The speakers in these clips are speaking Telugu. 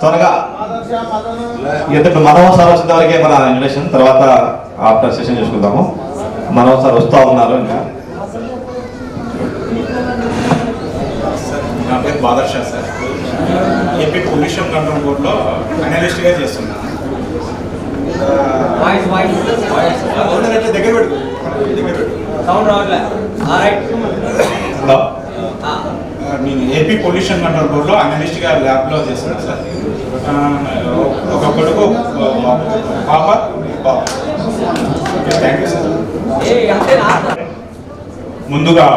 త్వరగా ఎందుకంటే మనోహర్ సార్ వచ్చిన వరకే మన ఇన్విటేషన్, తర్వాత ఆఫ్టర్ సెషన్ చేసుకుందాము. మనోహర్ సార్ వస్తూ ఉన్నారు. ఇంకా నా పేరు బాదర్షా సార్, ఏపీ పొల్యూషన్ కంట్రోల్ బోర్డులో అనలిస్ట్గా చేస్తున్నాను. దగ్గర పెట్టు నేను ఏపీ పొల్యూషన్ కంట్రోల్ బోర్డులో అనలిస్ట్గా ల్యాబ్లో చేస్తున్నాను సార్. ఒక కొడుకు పాప. Thank you sir. ముందుగా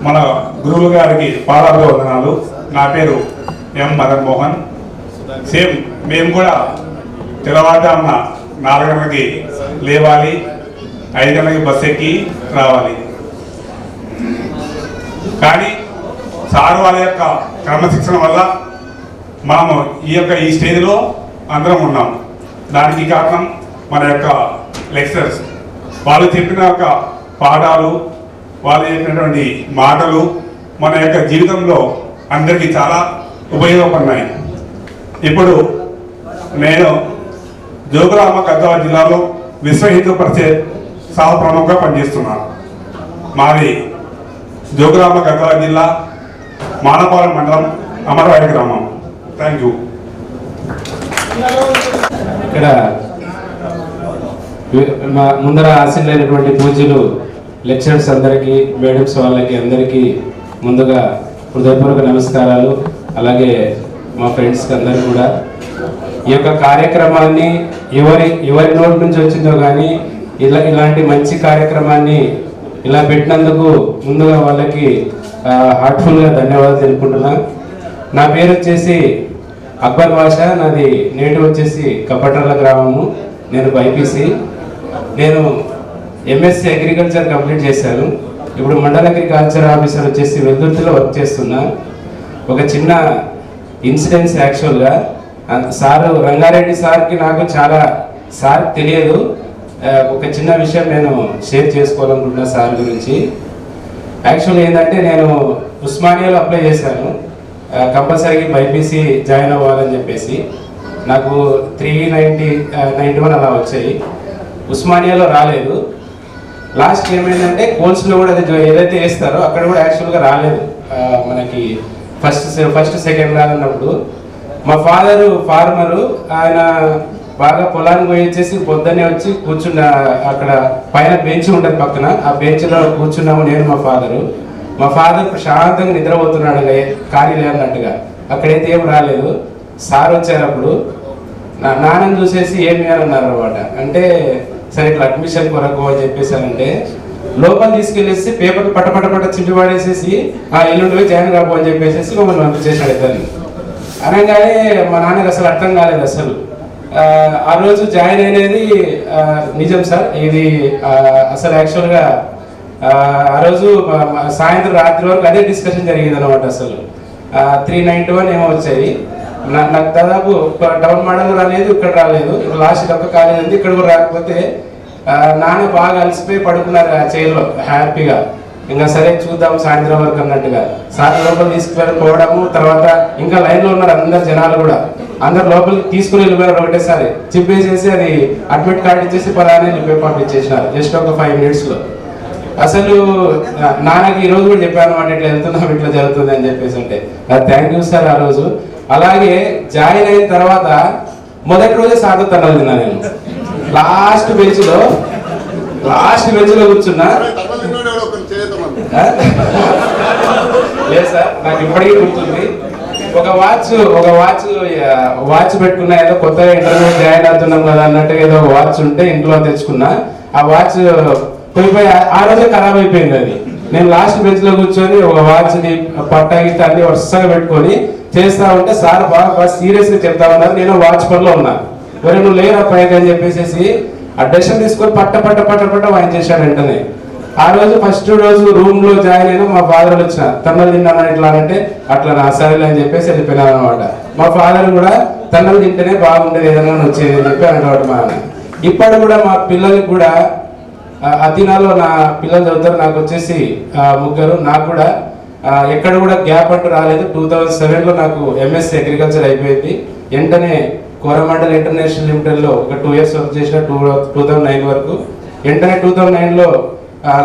మన గురువు గారికి పాదాభివందనాలు. నా పేరు ఎం మదన్ మోహన్. సేమ్ మేము కూడా తెల్లవారుజామున 4 గంటలకి లేవాలి, 5 గంటలకి బస్ ఎక్కి రావాలి. కానీ సార్ వాళ్ళ యొక్క క్రమశిక్షణ వల్ల మనము ఈ స్టేజ్లో అందరం ఉన్నాం. దానికి కారణం మన యొక్క లెక్చరర్స్. వాళ్ళు చెప్పిన యొక్క పాఠాలు, వాళ్ళు చెప్పినటువంటి మాటలు మన యొక్క జీవితంలో అందరికీ చాలా ఉపయోగపడినాయి. ఇప్పుడు నేను జోగులాంబ గద్వాల జిల్లాలో విశ్వ హిందూ పరిషత్ సహ ప్రముఖంగా పనిచేస్తున్నాను. మాది జోగులాంబ గద్వాల జిల్లా మానపాలెం మండలం అమరవాయి గ్రామం. Thank you. ఇక్కడ ముందర ఆశీనులైనటువంటి పూజలు లెక్చరర్స్ అందరికీ, మేడమ్స్ వాళ్ళకి అందరికీ ముందుగా హృదయపూర్వక నమస్కారాలు. అలాగే మా ఫ్రెండ్స్కి అందరికీ కూడా ఈ యొక్క కార్యక్రమాన్ని ఎవరి నోటి నుంచి వచ్చిందో కానీ ఇలాంటి మంచి కార్యక్రమాన్ని ఇలా పెట్టినందుకు ముందుగా వాళ్ళకి హార్ట్ఫుల్గా ధన్యవాదాలు తెలుపుకుంటున్నా. నా పేరు వచ్చేసి అక్బర్ బాషా. నాది నేటివ్ వచ్చేసి కప్పటర్ల గ్రామము. నేను బైపీసీ. నేను ఎంఎస్సీ అగ్రికల్చర్ కంప్లీట్ చేశాను. ఇప్పుడు మండల అగ్రికల్చర్ ఆఫీసర్ వచ్చేసి వెల్దుర్తిలో వర్క్ చేస్తున్నా. ఒక చిన్న ఇన్సిడెంట్స్ యాక్చువల్గా సారు రంగారెడ్డి సార్కి నాకు చాలా సార్ తెలియదు. ఒక చిన్న విషయం నేను షేర్ చేసుకోవాలనుకుంటున్నా సార్ గురించి. యాక్చువల్గా ఏంటంటే నేను ఉస్మానియాలో అప్లై చేశాను. కంపల్సరీగా బైపీసీ జాయిన్ అవ్వాలని చెప్పేసి నాకు 391 అలా వచ్చాయి. ఉస్మానియాలో రాలేదు. లాస్ట్ ఏమైందంటే కోల్స్లో కూడా అది ఏదైతే వేస్తారో అక్కడ కూడా యాక్చువల్గా రాలేదు. మనకి ఫస్ట్ సెకండ్ రానున్నప్పుడు మా ఫాదరు ఫార్మరు, ఆయన బాగా పొలానికి పోయి వచ్చేసి పొద్దున్నే వచ్చి కూర్చున్న అక్కడ పైన బెంచ్ ఉంటుంది పక్కన, ఆ బెంచ్లో కూర్చున్నాము నేను మా ఫాదర్ ప్రశాంతంగా నిద్రపోతున్నాడు ఖాళీ లేనట్టుగా. అక్కడైతే ఏం రాలేదు. సార్ వచ్చారు. అప్పుడు నాన్నని చూసేసి ఏమి అని అన్నారు అనమాట. అంటే సరే ఇట్లా అడ్మిషన్ కొరకు అని చెప్పేసానంటే లోపల తీసుకెళ్ళేసి పేపర్ పట్ట చింటి పడేసేసి ఎల్లుండి పోయి జాయిన్ కాపు అని చెప్పేసి మమ్మల్ని పంపించేసాడు ఇద్దరిని. అనగానే మా నాన్నకి అసలు అర్థం కాలేదు అసలు. ఆ రోజు జాయిన్ అనేది నిజం సార్. ఇది అసలు యాక్చువల్గా ఆ రోజు సాయంత్రం రాత్రి వరకు అదే డిస్కషన్ జరిగింది అనమాట. అసలు 391 ఏమో వచ్చాయి. నాకు దాదాపు టౌన్ మోడల్ రాలేదు, ఇక్కడ రాలేదు. లాస్ట్ ఒక్క కాలేజ్ ఉంది, ఇక్కడ కూడా రాకపోతే నాన్న బాగా అలసిపోయి పడుకున్నారు ఆ చైర్లో హ్యాపీగా. ఇంకా సరే చూద్దాం సాయంత్రం వరకు అన్నట్టుగా సార్ లోపల తీసుకువెళ్ళిపోవడము. తర్వాత ఇంకా లైన్లో ఉన్నారు అందరు జనాలు కూడా. అందరు లోపలికి తీసుకుని వెళ్ళిపోయారు ఒకటేసారి. చెప్పేసేసి అది అడ్మిట్ కార్డు ఇచ్చేసి పలానే వెళ్ళిపోయి పంపించేసినారు జస్ట్ ఒక 5 minutesలో. అసలు నాన్నకి ఈరోజు కూడా చెప్పాను అనమాట, ఇట్లా వెళ్తున్నాం ఇట్లా జరుగుతుంది అని చెప్పేసి. అంటే థ్యాంక్ యూ సార్ ఆ రోజు. అలాగే జాయిన్ అయిన తర్వాత మొదటి రోజే సార్తో తన్నలు తిన్నా నేను. లాస్ట్ బెంచ్లో కూర్చున్నా. లేదు సార్, నాకు ఇప్పటికీ గుర్తుంది. ఒక వాచ్ పెట్టుకున్నా. ఏదో కొత్తగా ఇంటర్వ్యూ జాయిన్ అవుతున్నాం కదా అన్నట్టుగా ఏదో వాచ్ ఉంటే ఇంట్లో తెచ్చుకున్నా. ఆ వాచ్ పోయిపోయి ఆ రోజే ఖరాబ్ అయిపోయింది అది. నేను లాస్ట్ బెంచ్ లో కూర్చొని ఒక వాచ్ని పట్టా గిట్ట అన్ని వరుసగా పెట్టుకొని చేస్తా ఉంటే సార్ బాగా సీరియస్ గా చెప్తా ఉన్నారు. నేను వాచ్ పనిలో ఉన్నా. మరి నువ్వు లేరా పైకి అని చెప్పేసి ఆ డెసిషన్ తీసుకొని పట్ట వాయించేశాడు వెంటనే. ఆ రోజు ఫస్ట్ రోజు రూమ్ లో జాయిన్ అయినా మా ఫాదర్ వచ్చిన తన్నలు తిన్నాను ఇట్లా అంటే అట్లా నా సరేలే అని చెప్పేసి వెళ్ళిపోయినాను అనమాట. మా ఫాదర్ కూడా తన్నలు తింటేనే బాగుండేది ఏదైనా వచ్చేది అని చెప్పి అనేవాడు మా అన్న. ఇప్పుడు కూడా మా పిల్లలకి కూడా అతినాలో నా పిల్లలు చదువుతారు. నాకు వచ్చేసి 3. నాకు కూడా ఎక్కడ కూడా గ్యాప్ అంటూ రాలేదు. 2007లో నాకు ఎంఎస్సీ అగ్రికల్చర్ అయిపోయింది. వెంటనే కోరమండల్ ఇంటర్నేషనల్ లిమిటెడ్లో ఒక 2 years వర్క్ చేసిన 2009 వరకు. వెంటనే 2009లో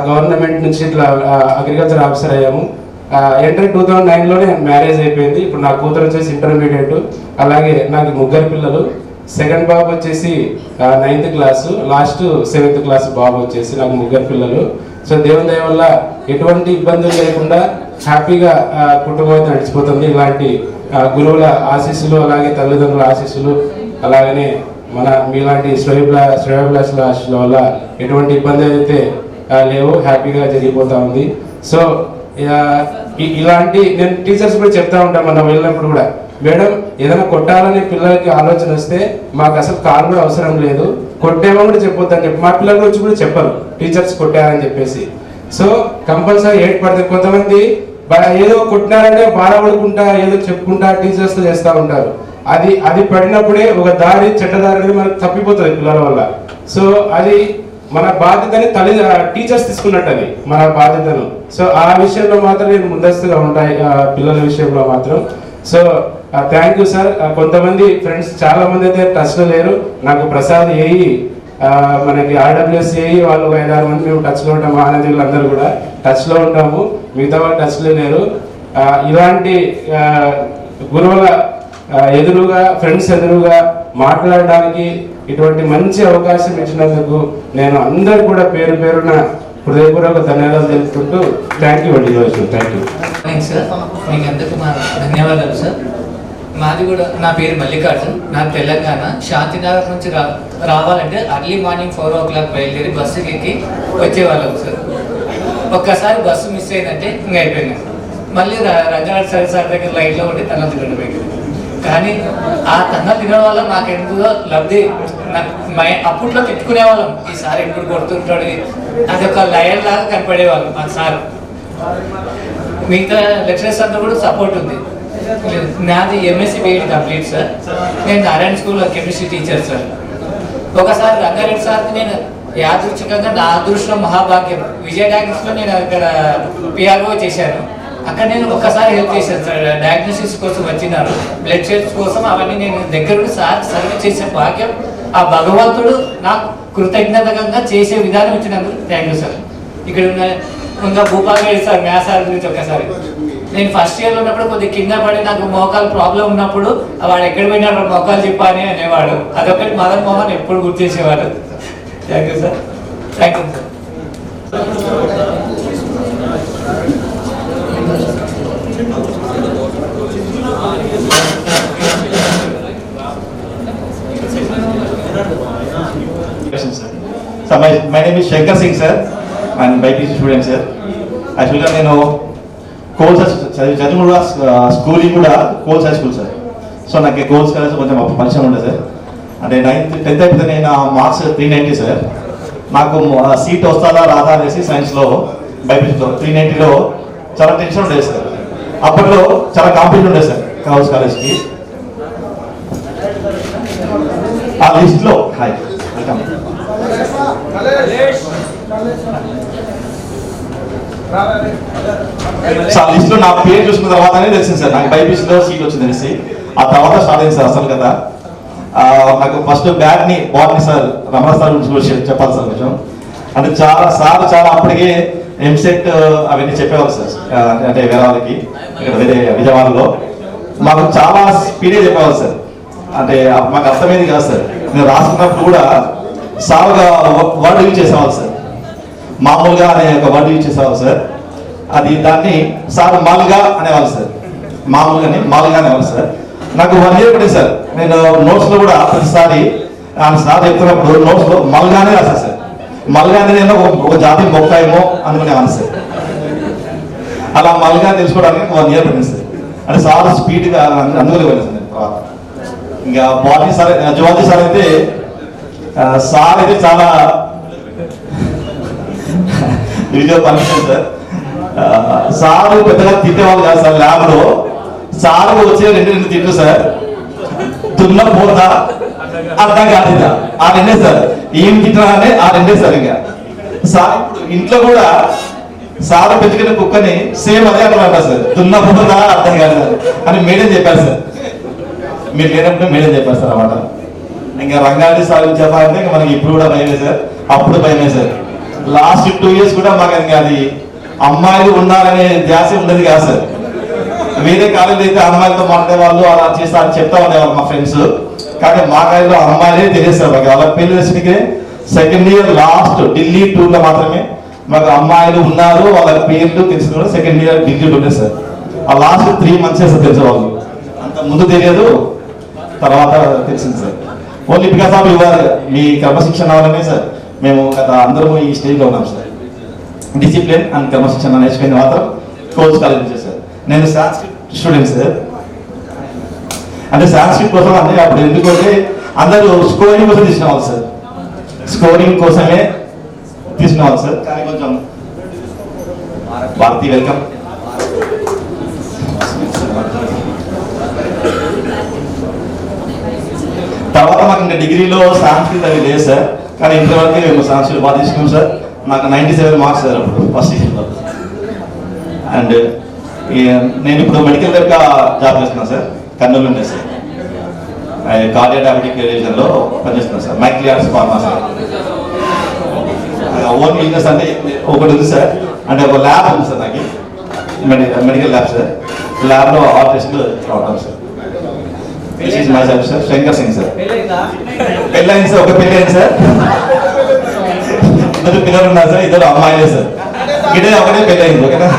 గవర్నమెంట్ నుంచి ఇట్లా అగ్రికల్చర్ ఆఫీసర్ అయ్యాము. వెంటనే 2009లోనే మ్యారేజ్ అయిపోయింది. ఇప్పుడు నా కూతురు వచ్చేసి ఇంటర్మీడియట్. అలాగే నాకు 3 పిల్లలు. సెకండ్ బాబు వచ్చేసి 9th class, last 7th class బాబు వచ్చేసి నాకు 3 పిల్లలు. సో దేవుని దయ వల్ల ఎటువంటి ఇబ్బందులు లేకుండా హ్యాపీగా కుటుంబం అయితే నడిచిపోతుంది. ఇలాంటి గురువుల ఆశీస్సులు, అలాగే తల్లిదండ్రుల ఆశీస్సులు, అలాగనే మీలాంటి శ్రేయోభిలాషుల ఆశీస్సుల వల్ల ఎటువంటి ఇబ్బంది అయితే లేవు, హ్యాపీగా జరిగిపోతా ఉంది. సో ఇలాంటి నేను టీచర్స్ కూడా చెప్తా ఉంటాను, మనం వెళ్ళినప్పుడు కూడా, మేడం ఏదైనా కొట్టాలని పిల్లలకి ఆలోచన వస్తే మాకు అసలు కారు కూడా అవసరం లేదు, కొట్టేమో కూడా చెప్పొద్దని చెప్పి మా పిల్లలు వచ్చి కూడా చెప్పరు టీచర్స్ కొట్టారని చెప్పేసి. సో కంపల్సరీ ఏడ్ పడుతుంది. కొంతమంది ఏదో కొట్టినారంటే బాధపడుకుంటా ఏదో చెప్పుకుంటా టీచర్స్తో చేస్తూ ఉంటారు. అది పడినప్పుడే ఒక దారి చెడ్డదారి అనేది మనకు తప్పిపోతుంది పిల్లల వల్ల. సో అది మన బాధ్యతని టీచర్స్ తీసుకున్నట్టు, అది మన బాధ్యతను. సో ఆ విషయంలో మాత్రం నేను ముందస్తుగా ఉంటాయి పిల్లల విషయంలో మాత్రం. So thank you sir. కొంతమంది ఫ్రెండ్స్ చాలా మంది అయితే టచ్లో లేరు. నాకు ప్రసాద్ ఏఈ, మనకి ఆర్డబ్ల్యూఎస్ ఏఈ వాళ్ళు 5-6 మంది మేము టచ్లో ఉంటాము. ఆనందీలు అందరూ కూడా టచ్లో ఉంటాము, మిగతా వాళ్ళు టచ్లో లేరు. ఇలాంటి గురువుల ఎదురుగా, ఫ్రెండ్స్ ఎదురుగా మాట్లాడడానికి ఇటువంటి మంచి అవకాశం ఇచ్చినందుకు నేను అందరు కూడా పేరు పేరున హృదయపూర్వక ధన్యవాదాలు తెలుపుకుంటూ థ్యాంక్ యూ అండి. Thank you sir. మీకు అందరికీ మా ధన్యవాదాలు సార్. మాది కూడా, నా పేరు మల్లికార్జున్, నాకు తెలంగాణ శాంతినగర్ నుంచి రావాలంటే అర్లీ మార్నింగ్ 4 o'clock బయలుదేరి బస్సుకి ఎక్కి వచ్చేవాళ్ళం సార్. ఒక్కసారి బస్సు మిస్ అయిందంటే ఇంకా అయిపోయింది. మళ్ళీ రంగనాథ్ సార్ దగ్గర లైన్లో ఉండి తన తినడం పోయింది. కానీ ఆ తన్న తినడం వల్ల నాకు ఎందుకో లబ్ధి. అప్పట్లో తిట్టుకునేవాళ్ళం, ఈసారి ఎప్పుడు కొడుతుంటాడు, అది ఒక లయన్ లాగా కనపడేవాళ్ళం ఆ సార్. మిగతా లెక్చరర్స్ అంతా కూడా సపోర్ట్ ఉంది. నాది ఎంఎస్సీ బీఈడి కంప్లీట్ సార్. నేను నారాయణ స్కూల్లో కెమిస్ట్రీ టీచర్ సార్. ఒకసారి రంగారెడ్డి సార్కి నేను యాదృచ్ఛికంగా నా అదృష్టం మహాభాగ్యం, విజయ డయాగ్నోస్లో నేను అక్కడ పిఆర్ఓ చేశాను. అక్కడ నేను ఒక్కసారి హెల్ప్ చేశాను సార్. డయాగ్నోసిస్ కోసం వచ్చినారు, బ్లడ్ టెస్ట్ కోసం, అవన్నీ నేను దగ్గర నుండి సార్ సర్వీస్ చేసే భాగ్యం ఆ భగవంతుడు నాకు కృతజ్ఞతగా చేసే విధానం ఇచ్చినందుకు థ్యాంక్ యూ సార్. ఇక్కడ ఇంకా భూపాల్ సార్, మ్యాథ్స్ సార్ గురించి ఒక్కసారి, నేను ఫస్ట్ ఇయర్లో ఉన్నప్పుడు కొద్దిగా కింద పడి నాకు మోకాలు ప్రాబ్లం ఉన్నప్పుడు వాడు ఎక్కడ పోయినాడు మోకాలు చెప్పా అని అనేవాడు. అదొకటి మదన్ మోహన్ ఎప్పుడు గుర్తు చేసేవాడు. Thank you sir. Thank you sir. So my name is Shankar Singh sir, and BPC student sir. Actually నేను కోల్స్ చదువు కూడా స్కూలింగ్ కూడా కోల్స్ హై స్కూల్ సార్. సో నాకు కోల్స్ కాలేజ్ కొంచెం పరిచయం ఉండే సార్. అంటే 9th 10th అయిపోతే నేను మార్క్స్ 390 సార్. నాకు సీట్ వస్తుందా రాదా అనేసి సైన్స్లో బైపీసీలో 390లో చాలా టెన్షన్ ఉండేది సార్. అప్పట్లో చాలా కాంపిటీషన్ ఉండేది సార్ కోల్స్ కాలేజ్కి. ఆ లిస్ట్లో హాయ్ వెల్కమ్. సో ఆ లిస్ట్లో నా పేరు చూసుకున్న తర్వాతనే తెలిసింది సార్ నాకు బైపీసీలో సీట్ వచ్చింది అనేసి. ఆ తర్వాత స్టార్ట్ అయింది సార్ అసలు కదా. నాకు first botany sir Ramana sir గురించి చెప్పాలి సార్ కొంచెం. అంటే చాలా అప్పటికే ఎంసెట్ అవన్నీ చెప్పేవాళ్ళు సార్. అంటే వేరే వాళ్ళకి ఇక్కడ వేరే విజయవాడలో మాకు చాలా స్పీడ్గా చెప్పేవాళ్ళు సార్. అంటే మాకు అర్థమైంది కాదు సార్. నేను రాసుకున్నప్పుడు కూడా సార్గా వర్డ్ యూజ్ చేసేవాళ్ళు సార్. మామూలుగా అనే ఒక వర్డ్ యూజ్ చేసేవాళ్ళు సార్. అది దాన్ని సార్ మాలుగా అనేవాళ్ళు సార్. మామూలుగానే మాలుగా అనేవాళ్ళు సార్. నాకు 1 year పడింది సార్. నేను నోట్స్లో కూడా ప్రతిసారి ఆయన సార్ చెప్తున్నప్పుడు నోట్స్లో మల్గానే రాశాను సార్. మల్గానే నేను ఒక జాతి మొక్క ఏమో అనుకునేవాను సార్. అలా మల్గా తెలుసుకోవడానికి 1 year పడింది సార్. అంటే సార్ స్పీడ్గా అందులో వెళ్ళాను సార్. తర్వాత ఇంకా బాడీ సార్, జువాలజీ సార్ అయితే సార్ అయితే చాలా వీడియో పర్మిషన్ సార్. సారు పెద్దగా తిట్టేవాళ్ళు కాదు సార్. ల్యాబ్లో సార్ వచ్చే 2 తిట్లు సార్. తున్న పోతా అర్థం కాదు ఆ 2 సార్. ఏం తిట్టినా అంటే ఆ 2 సార్. ఇంకా సార్ ఇప్పుడు ఇంట్లో కూడా సార్ పెంచుకున్న కుక్కని సేమ్ అదే అన్నమాట సార్, దున్నపోతుందా అర్థం కాదు సార్ అని మేడం చెప్పారు సార్. మీరు లేనప్పుడు మేడం చెప్పారు సార్ అన్నమాట. ఇంకా రంగారెడ్డి సార్ గురించి చెప్పాలంటే ఇంకా మనకి ఇప్పుడు కూడా భయమే సార్, అప్పుడు భయమే సార్. లాస్ట్ 2 years కూడా మాకు ఇంకా అది అమ్మాయిలు ఉన్నారనే ధ్యాస ఉండేది కాదు సార్. వేరే కాలేజీలో అయితే అమ్మాయిలతో మాట్లాడే వాళ్ళు అలా చేస్తా అని చెప్తా ఉండేవాళ్ళు మా ఫ్రెండ్స్. కానీ మా కాలేజీలో అమ్మాయిలే తెలియదు సార్ మాకు. వాళ్ళ పెళ్లి దర్శనకే 2nd year లాస్ట్ ఢిల్లీ టూర్లో మాత్రమే మాకు అమ్మాయిలు ఉన్నారు, వాళ్ళ పేర్లు తెలిసిన కూడా 2nd year Delhi tour sir. ఆ లాస్ట్ 3 months సార్ తెలిసేవాళ్ళు, అంత ముందు తెలియదు, తర్వాత తెలిసింది sir. Only because of your మీ క్రమశిక్షణ వల్లనే సార్ మేము గత అందరూ ఈ స్టేజ్లో ఉన్నాం సార్. డిసిప్లిన్ అండ్ క్రమశిక్షణ నేర్చుకుని మాత్రం కోర్స్ కాలేజ్ నుంచి సార్. నేను సాంస్క్రిట్ స్టూడెంట్ సార్. అంటే సాంస్క్రిట్ కోసం అంటే అప్పుడు ఎందుకంటే అందరూ స్కోరింగ్ కోసం తీసిన వాళ్ళు సార్, స్కోరింగ్ కోసమే తీసిన వాళ్ళు సార్. కానీ కొంచెం భారతి వెల్కమ్. తర్వాత మాకు ఇంకా డిగ్రీలో సాంస్క్రిట్ అవి లేదు సార్, కానీ ఇంటర్ వరకు మేము సాంస్క్రిట్ బాగా తీసుకున్నాం సార్. నాకు 97 marks సార్ అప్పుడు ఫస్ట్ ఇయర్లో. అండ్ నేను ఇప్పుడు మెడికల్ దగ్గర జాబ్ చేస్తున్నాను సార్, కర్నూలు ఉండే సార్. కార్డియా డయాబెటిక్ డివిజన్లో పనిచేస్తున్నాను సార్, మైక్లియార్స్ ఫార్మా సార్. ఓన్ బిజినెస్ అంటే ఒకటి ఉంది సార్, అంటే ఒక ల్యాబ్ ఉంది సార్ నాకు, మెడికల్ ల్యాబ్ సార్. ల్యాబ్లో ఆల్ టెస్ట్లు రావడం sir. This is my self sir, Shankar Singh sir. పెళ్ళైంది సార్, ఒక పెళ్ళైంది సార్, 2 పిల్లలు ఉన్నారు సార్, 2 అమ్మాయిలే సార్. ఇదే ఒకటే పెళ్ళైంది, ఓకేనా?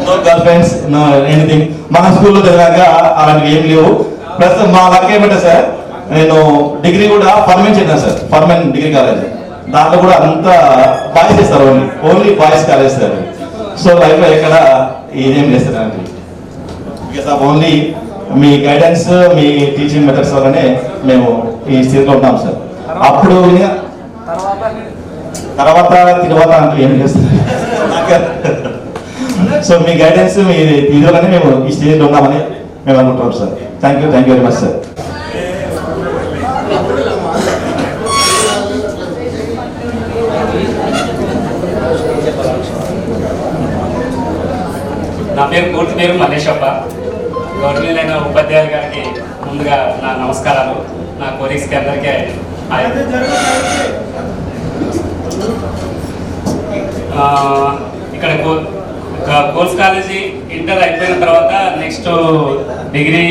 No girlfriends, no anything. మన స్కూల్లో చదివాక అలాంటివి ఏం లేవు. ప్లస్ మా లక్ ఏమంటే సార్, నేను డిగ్రీ కూడా ఫర్మెన్ చేద్దాను సార్, ఫర్మెన్ డిగ్రీ కాలేజ్. దాంట్లో కూడా అంతా బాయ్స్ చేస్తారు, only boys college sir. So లైఫ్లో ఎక్కడ ఇదేం చేస్తారండి, because of only me guidance, me teaching methods వల్లనే మేము ఈ స్థితిలో ఉంటాం సార్. అప్పుడు తర్వాత అంటూ ఏం చేస్తారు. సో మీ గైడెన్స్, మీ ఇదిలోనే మేము ఈ స్టేజ్లో ఉన్నామని మేము అనుకుంటున్నాం sir. Thank you very much sir. నా పూర్తి పేరు మల్లేశప్ప. గౌరవనీయులైన ఉపాధ్యాయులు గారికి ముందుగా నా నమస్కారాలు. నా కొలీగ్స్కి అందరికీ ఇక్కడ కోర్స్ కాలేజీ ఇంటర్ అయిపోయిన తర్వాత నెక్స్ట్ డిగ్రీ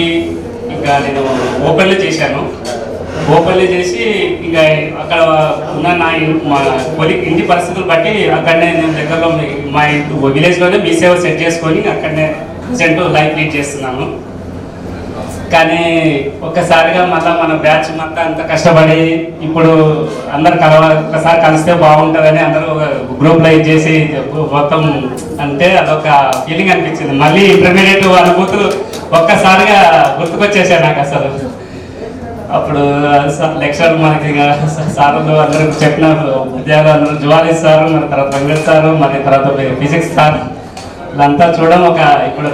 ఇంకా నేను ఓపెన్లో చేశాను. ఓపెన్లో చేసి ఇంకా అక్కడ ఉన్న మా ఇంటి పరిస్థితులు బట్టి అక్కడనే నేను దగ్గరలో మా విలేజ్లోనే మీ సేవ సెట్ చేసుకొని అక్కడనే ప్రజెంట్ లైఫ్ లీడ్ చేస్తున్నాను. కానీ ఒక్కసారిగా మళ్ళీ మన బ్యాచ్ మొత్తం అంత కష్టపడి ఇప్పుడు అందరు ఒకసారి కలిస్తే బాగుంటుందని అందరూ గ్రూప్లో ఇది చేసి మొత్తం అంటే అదొక ఫీలింగ్ అనిపించింది. మళ్ళీ ఇంటర్మీడియట్ అనుభూతులు ఒక్కసారిగా గుర్తుకొచ్చేసాయి నాకు అసలు. అప్పుడు లెక్చర్ మనకి సార్లు అందరూ చెప్పిన ఉద్యోగాలు అందరూ జువాలీ సారు, మరి తర్వాత వెంకట సారు, మరి తర్వాత ఫిజిక్స్ సార్, ఇదంతా చూడడం ఇప్పుడు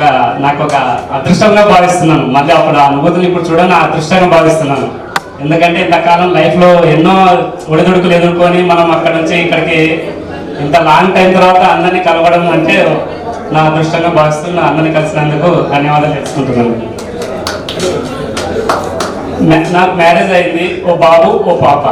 నాకు ఒక అదృష్టంగా భావిస్తున్నాను. మళ్ళీ అప్పుడు ఆ అనుభూతులు ఇప్పుడు చూడడం నా అదృష్టంగా భావిస్తున్నాను. ఎందుకంటే ఇంతకాలం లైఫ్లో ఎన్నో ఒడిదుడుకులు ఎదుర్కొని మనం అక్కడ నుంచి ఇక్కడికి ఇంత లాంగ్ టైం తర్వాత అందరినీ కలవడం అంటే నా అదృష్టంగా భావిస్తున్నా. అందరినీ కలిసినందుకు ధన్యవాదాలు తెలుసుకుంటున్నాను. నాకు మ్యారేజ్ అయింది, ఓ బాబు ఓ పాప.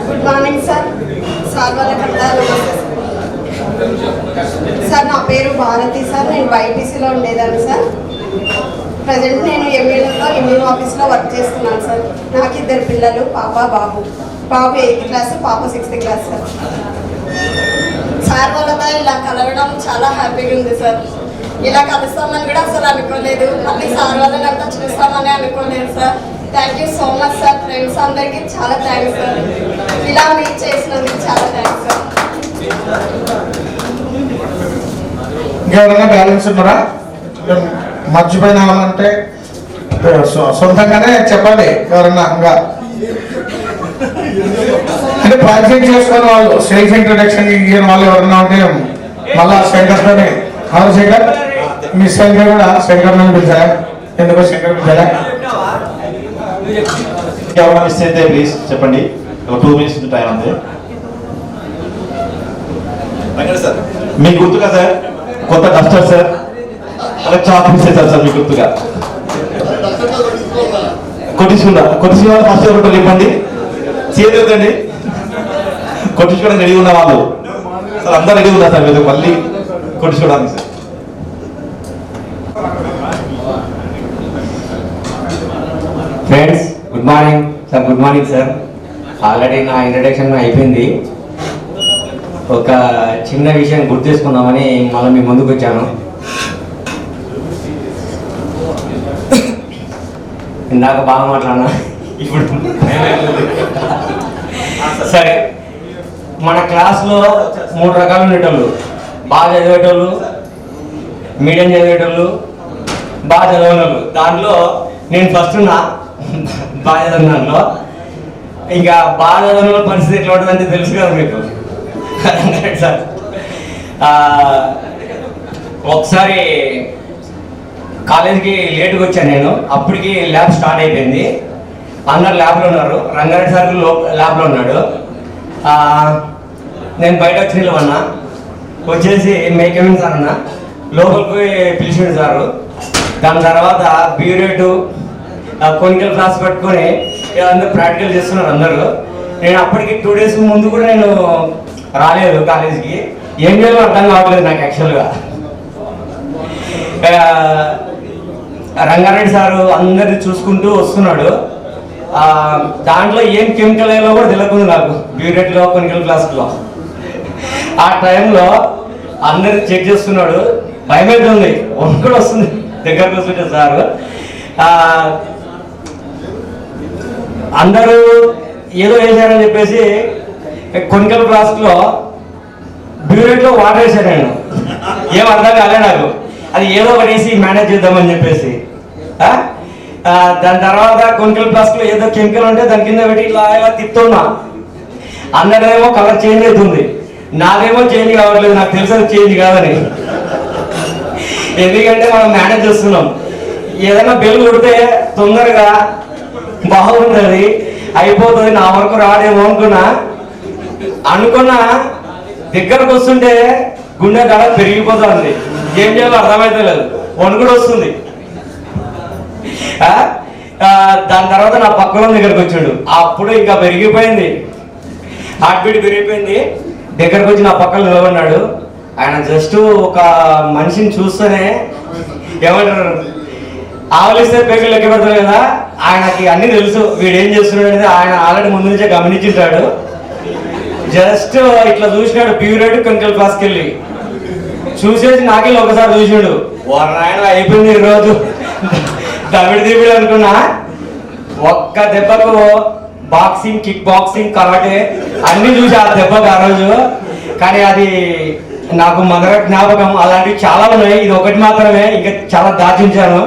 గుడ్ మార్నింగ్ సార్, వాళ్ళకంతా సార్. నా పేరు భారతి సార్, నేను బైపీసీలో ఉండేదాన్ని సార్. ప్రజెంట్ నేను ఎంఈలో ఎంఈఓ ఆఫీస్లో వర్క్ చేస్తున్నాను సార్. నాకు 2 పిల్లలు, పాప బాబు. బాబు 8th క్లాస్, పాప 6th క్లాస్ సార్. సార్ వాళ్ళతో ఇలా కలవడం చాలా హ్యాపీగా ఉంది సార్. ఇలా కలుస్తామని కూడా అసలు అనుకోలేదు. మళ్ళీ సార్ వాళ్ళని అంతా చూస్తామని అనుకోలేదు sir. Thank you so much sir. Friends అందరికీ చాలా థ్యాంక్స్ సార్. ఇలా మీట్ చేసినందుకు చాలా థ్యాంక్స్ సార్. ఇంకెవరైనా బ్యాలెన్స్ ఉన్నారా? మర్చిపోయిన వాళ్ళంటే సొంతంగానే చెప్పండి. ఎవరన్నా ఇంకా అంటే ప్రాక్టీస్ చేసుకున్న వాళ్ళు, సెల్ఫ్ ఇంట్రొడక్షన్ ఇచ్చిన వాళ్ళు ఎవరన్నా ఉంటే మళ్ళా సెంటర్లోనే అవును శంకర్, మీ శంకర్ కూడా శంకర్ నన్ను పిలిచారా? ఎందుకో శంకర్ పిలిచారా? ఎవరైనా మిస్ అయితే ప్లీజ్ చెప్పండి, ఒక 2 minutes టైం అంతే. సార్ మీకు గుర్తుగా సార్ కొత్త డస్టర్ సార్, అలా చాక్ మిస్ అవుతారు సార్ మీకు గుర్తుగా. కొట్టించుకున్న ఫస్ట్ ఎవరు ఇవ్వండి, చేయలేదండి. కొట్టించుకోవడానికి రెడీ ఉన్న వాళ్ళు సార్, అందరూ రెడీ ఉన్నారు సార్, మీరు మళ్ళీ కొట్టించుకోవడానికి sir. Friends good morning sir. Good morning sir. Already నా ఇంట్రడక్షన్ అయిపోయింది. ఒక చిన్న విషయం గుర్తు చేసుకుందామని మళ్ళీ మీ ముందుకు వచ్చాను. ఇందాక బాగా మాట్లాడినా, ఇప్పుడు సరే. మన క్లాస్లో 3 రకాలు ఉండేటోళ్ళు: బాగా చదివేటోళ్ళు, మీడియం చదివేటోళ్ళు, బాగా చదివేటోళ్ళు. దాంట్లో నేను ఫస్ట్ ఉన్నా, బాగా చదివినాలో. ఇంకా బాగా చదివిన పరిస్థితి ఎట్లా ఉంటుందంటే తెలుసు కదా మీకు సార్. ఒకసారి కాలేజీకి లేట్గా వచ్చాను నేను. అప్పటికి ల్యాబ్ స్టార్ట్ అయిపోయింది. అందరు ల్యాబ్లో ఉన్నారు. రంగారెడ్డి సార్ ల్యాబ్లో ఉన్నాడు. నేను బయట వచ్చి నిలవన్నా. వచ్చేసి మేకమిన్ సార్ అన్న లోపలికి పిలిచిండు సారు. దాని తర్వాత బ్యూరేటు కొనికల్ క్లాస్ పట్టుకొని అందరూ ప్రాక్టికల్ చేస్తున్నారు అందరూ. నేను అప్పటికి 2 days ముందు కూడా నేను రాలేదు కాలేజీకి. ఏం చేయాలో అర్థం కావట్లేదు నాకు యాక్చువల్గా. రంగారెడ్డి సారు అందరిని చూసుకుంటూ వస్తున్నాడు. దాంట్లో ఏం కెమికల్ అయ్యేలో కూడా తెలియకుండా నాకు బ్యూరేట్లో కొనికల్ క్లాస్లో. ఆ టైంలో అందరిని చెక్ చేస్తున్నాడు. భయం అవుతుంది, కూడా వస్తుంది దగ్గరకు వస్తుంటే సారు. అందరూ ఏదో వేసారని చెప్పేసి కొనికల్ ఫ్లాస్క్లో బ్యూరేట్లో వాటర్ వేసాను నేను. ఏం అర్థం కాలే నాకు. అది ఏదో ఒకటి వేసి మేనేజ్ చేద్దామని చెప్పేసి. దాని తర్వాత కొనికల్ ఫ్లాస్క్లో ఏదో కెమికల్ ఉంటే దాని కింద పెట్టి ఇలా ఇలా తిప్పుతున్నా. అందరిదేమో కలర్ చేంజ్ అవుతుంది, నాదేమో చేంజ్ కావట్లేదు. నాకు తెలుసు అది చేంజ్ కాదని. ఎందుకంటే మనం మేనేజ్ చేస్తున్నాం. ఏదైనా బెల్ కొడితే తొందరగా బాగుంటుంది, అయిపోతుంది, నా వరకు రాడేమో అనుకున్నా. దగ్గరకు వస్తుంటే గుండె దడ పెరిగిపోతుంది. ఏం చేయాలో అర్థమైతే లేదు, వణుకుడు వస్తుంది. దాని తర్వాత నా పక్కన దగ్గరకు వచ్చాడు. అప్పుడు ఇంకా పెరిగిపోయింది, హార్ట్ బీట్ పెరిగిపోయింది. దగ్గరకు వచ్చి నా పక్కన నిలబడినాడు. ఆయన జస్ట్ ఒక మనిషిని చూస్తేనే ఏమంటారు, ఆవలిస్తే పేగులు లెక్క పెడతారు కదా, ఆయనకి అన్ని తెలుసు వీడేం చేస్తున్నాడు అనేది. ఆయన ఆల్రెడీ ముందు నుంచే గమనించుంటాడు. జస్ట్ ఇట్లా చూసినాడు ప్యూరేట్ కొనికల్ క్లాస్కి వెళ్ళి చూసేసి నాకెళ్ళి ఒకసారి చూసాడు. ఆయన అయిపోయింది ఈరోజు దవిడి అనుకున్నా. ఒక్క దెబ్బకు బాక్సింగ్, కిక్ బాక్సింగ్, కరాటే అన్ని చూసి ఆ దెబ్బకు ఆ రోజు. కానీ అది నాకు మదర జ్ఞాపకం. అలాంటివి చాలా ఉన్నాయి, ఇది ఒకటి మాత్రమే, ఇంకా చాలా దాచించాను.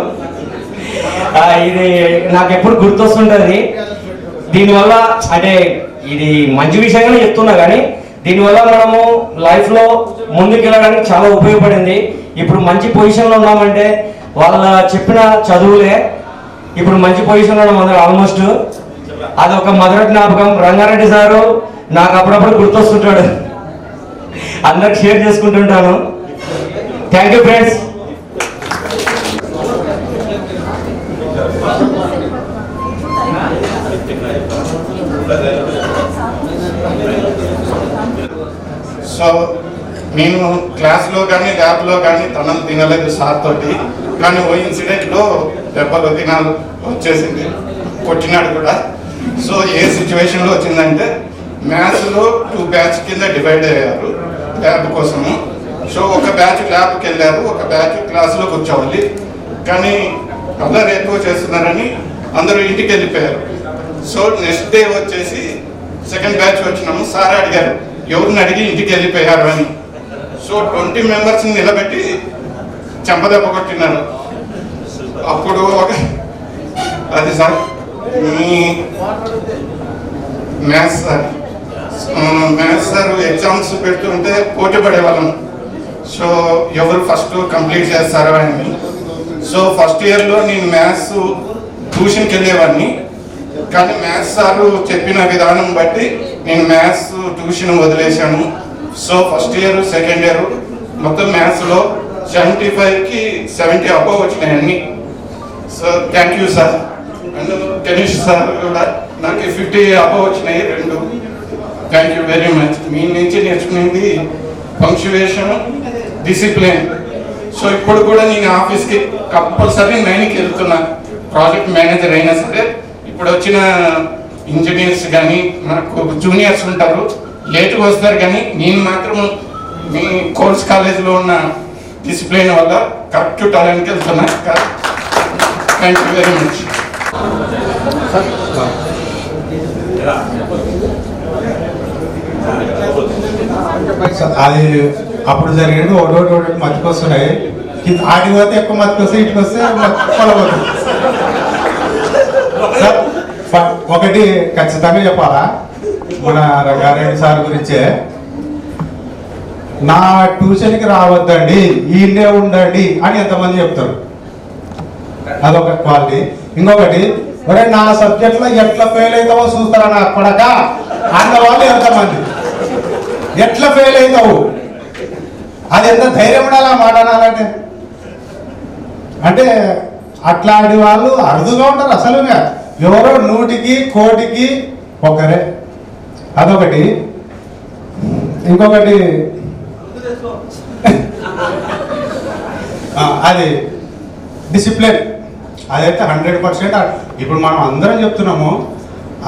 ఇది నాకు ఎప్పుడు గుర్తొస్తుంటుంది. దీనివల్ల అంటే ఇది మంచి విషయంగానే చెప్తున్నా, కానీ దీనివల్ల మనము లైఫ్లో ముందుకు వెళ్ళడానికి చాలా ఉపయోగపడింది. ఇప్పుడు మంచి పొజిషన్లో ఉన్నామంటే వాళ్ళ చెప్పిన చదువులే ఇప్పుడు మంచి పొజిషన్లో ఉన్నాం అందరూ ఆల్మోస్ట్. అది ఒక మదర జ్ఞాపకం. రంగారెడ్డి సారు నాకు అప్పుడప్పుడు గుర్తొస్తుంటాడు, అందరికి షేర్ చేసుకుంటుంటాను. Thank you friends. సో నేను క్లాస్లో కానీ ల్యాబ్లో కానీ తనలు తినలేదు సార్ తోటి. కానీ ఓ ఇన్సిడెంట్లో దెబ్బలు తినాలు వచ్చేసింది, కొట్టినాడు కూడా. సో ఏ సిచ్యువేషన్లో వచ్చిందంటే మ్యాథ్స్లో 2 బ్యాచ్ కింద డివైడ్ అయ్యారు ల్యాబ్ కోసము. సో ఒక బ్యాచ్ ల్యాబ్కి వెళ్ళారు, ఒక బ్యాచ్ క్లాస్లో కూర్చోవాలి. కానీ అందరు ఎక్కువ చేస్తున్నారని అందరూ ఇంటికి వెళ్ళిపోయారు. సో నెక్స్ట్ డే వచ్చేసి సెకండ్ బ్యాచ్ వచ్చినాము. సార్ అడిగారు ఎవరిని అడిగి ఇంటికి వెళ్ళిపోయారు అని. సో 20 మెంబర్స్ని నిలబెట్టి చెంపదెబ్బ కొట్టినారు. అప్పుడు అది సార్ మీ మ్యాథ్స్ సార్ ఎగ్జామ్స్ పెడుతుంటే పోటీ పడేవాళ్ళం. సో ఎవరు ఫస్ట్ కంప్లీట్ చేస్తారో అని. సో ఫస్ట్ ఇయర్లో నేను మ్యాథ్స్ ట్యూషన్కి వెళ్ళేవాడిని, కానీ మ్యాథ్స్ సారు చెప్పిన విధానం బట్టి నేను మ్యాథ్స్ ట్యూషన్ వదిలేశాను. So first year second year మొత్తం మ్యాథ్స్లో 75కి 70 అబవ్ వచ్చినాయి అన్ని. So thank you sir. And tennis sir కూడా నాకు 50 అబవ్ వచ్చినాయి 2. Thank you very much. మీ నుంచి నేర్చుకునేది పంక్చువేషన్, డిసిప్లిన్. సో ఇప్పుడు కూడా నేను ఆఫీస్కి కంపల్సరీ 9కి వెళ్తున్నా, ప్రాజెక్ట్ మేనేజర్ అయినా సరే. ఇప్పుడు వచ్చిన ఇంజనీర్స్ కానీ నాకు జూనియర్స్ ఉంటారు, లేట్గా వస్తారు, కానీ నేను మాత్రం మీ కోర్స్ కాలేజీలో ఉన్న డిసిప్లిన్ వల్ల కరెక్ట్ టాలెంట్కి వెళ్తున్నా. Thank you very much. అది అప్పుడు జరిగేది ఒకటి మతికొస్తున్నాయి. ఆడికి పోతే ఎక్కువ మతికొస్తే, ఇటుకు వస్తే పొలబోతుంది. సార్ ఒకటి ఖచ్చితంగా చెప్పాలా, మన రంగారెడ్డి సార్ గురించే, నా ట్యూషన్కి రావద్దండి, ఈయనే ఉండండి అని ఎంతమంది చెప్తారు. అదొక క్వాలిటీ. ఇంకొకటి, ఒరే నా సబ్జెక్ట్లో ఎట్లా ఫెయిల్ అవుతావో చూస్తారా నా కొడక అన్న వాళ్ళు ఎంతమంది. ఎట్లా ఫెయిల్ అవుతావు, అది ఎంత ధైర్యం ఉండాలి ఆ మాట అనాలంటే. అంటే అట్లాంటి వాళ్ళు అరుదుగా ఉంటారు. అసలు ఎవరో 100కి 1,00,00,000కి ఒకరే. అదొకటి. ఇంకొకటి అది డిసిప్లిన్. అదైతే 100%. ఇప్పుడు మనం అందరం చెప్తున్నాము,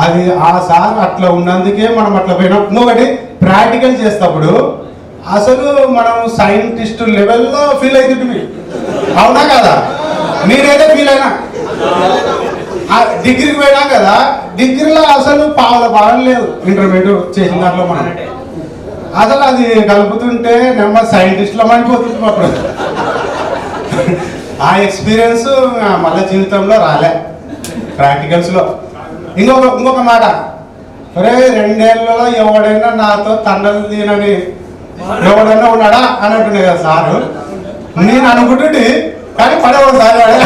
అది ఆ సార్ అట్లా ఉన్నందుకే మనం అట్లా పోయినాం. ఇంకొకటి, ప్రాక్టికల్ చేసేటప్పుడు అసలు మనం సైంటిస్ట్ లెవెల్లో ఫీల్ అవుతుంది. అవునా కదా? నేనైతే ఫీల్ అయినా. డిగ్రీకి పోయినా కదా, డిగ్రీలో అసలు పావుల భాగం లేదు. ఇంటర్మీడియట్ చేసిన దాంట్లో మనం అసలు అది కలుపుతుంటే నెమ్మది సైంటిస్ట్లో మండిపోతుంది అప్పుడు. ఆ ఎక్స్పీరియన్స్ మళ్ళీ జీవితంలో రాలే ప్రాక్టికల్స్లో. ఇంకొక మాట, ఒరే 2 ఏళ్లలో ఎవడైనా నాతో తండలు తినని ఎవడైనా ఉన్నాడా అని అంటుండే కదా సారు. నేను అనుకుంటుంటే కానీ పడేవాడు సార్ వాడే.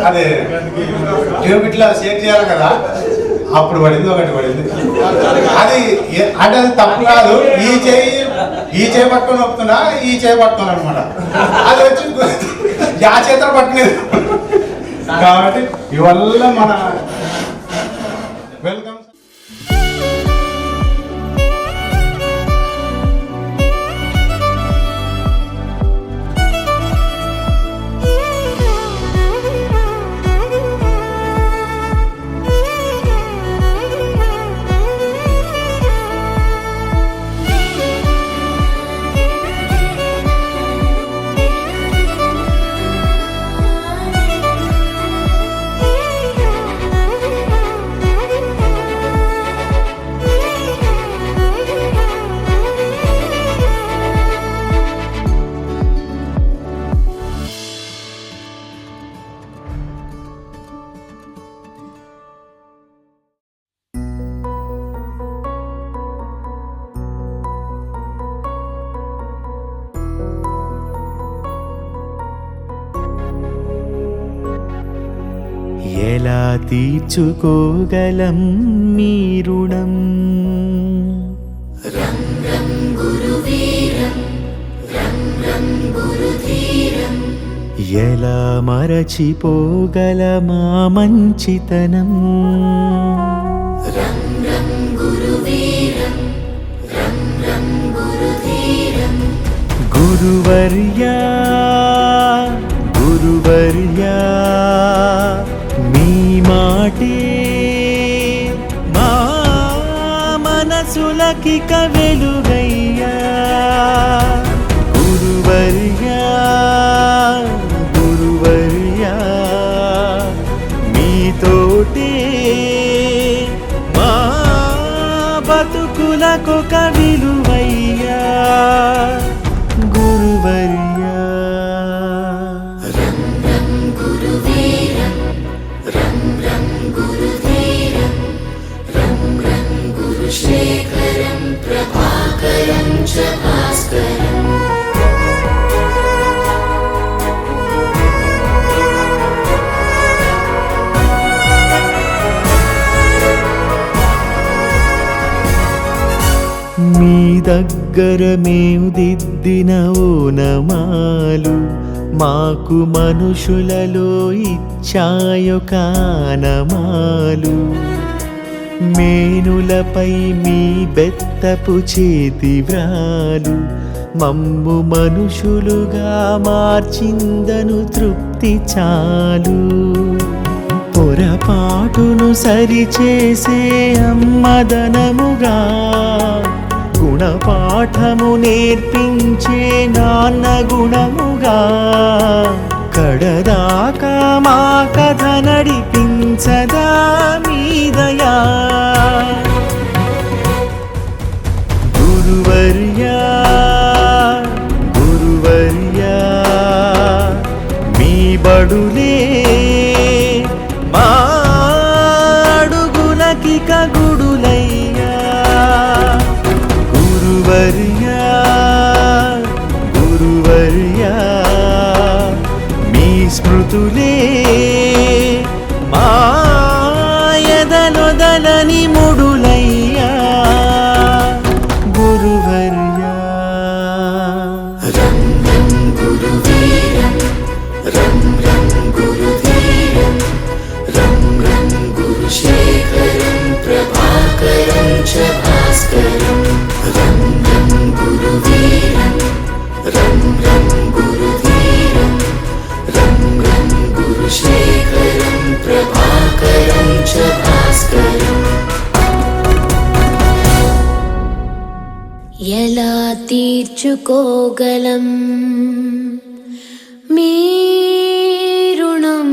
అదే ఇట్లా షేక్ చేయాలి కదా, అప్పుడు పడింది, ఒకటి పడింది. అది అంటే అది తప్పు కాదు. ఈ చేయి పట్టుకొని ఒప్పుతున్నా, ఈ చేయి పట్టుకోను అనమాట. అది వచ్చి ఆ చేతులు పట్టుకునేది. కాబట్టి ఇవల్ల మన వెల్కమ్. ఎలా తీర్చుకోగలం మీ రుణం. రం రం గురువీరం, రం రం గురుధీరం. ఎలా మరచిపోగలమా మంచితనం. రం రం గురువీరం, రం రం గురుధీరం. గురువర్యా గురువర్యా, మీ మాటే మా మనసులకిక వెలుగయ్యా. గురువర్యా గురువర్యా, మీతోటే మా బతుకులకొక విలువయ్యా. గురువర్యా. రం రం గురువీరం, రం రం గురుధీరం. రం రం గురుశ్రీ దగ్గర మేము దిద్దిన ఓనమాలు మాకు మనుషులలో ఇచ్చాయో కానమాలు మేనులపై మీ బెత్తపు చేతి వ్రాలు మమ్ము మనుషులుగా మార్చిందను తృప్తి చాలు పొరపాటును సరిచేసే అమ్మదనముగా గుణపాఠము నేర్పించే నాన్న గుణముగా కడదాకా మా కథ నడిపించదా మీదయా గురువర్యా గురువర్యా మీ బడులే మా అడుగులకిక గుడులయ్యా గురువర్యా గురువర్యా మీ స్మృతులే మా ఎదలొదలని ముడులయ్యా గురువర్యా రం రం గురువీరం రం రం గురుధీరం రం రం గురుశేఖరం ప్రభాకరం చ భాస్కరం రం రం గురువీరం రం రం గురుధీరం రం రం గురుశేఖరం ప్రభాకరం చ భాస్కరం ఎలా తీర్చుకోగలం మీ రుణం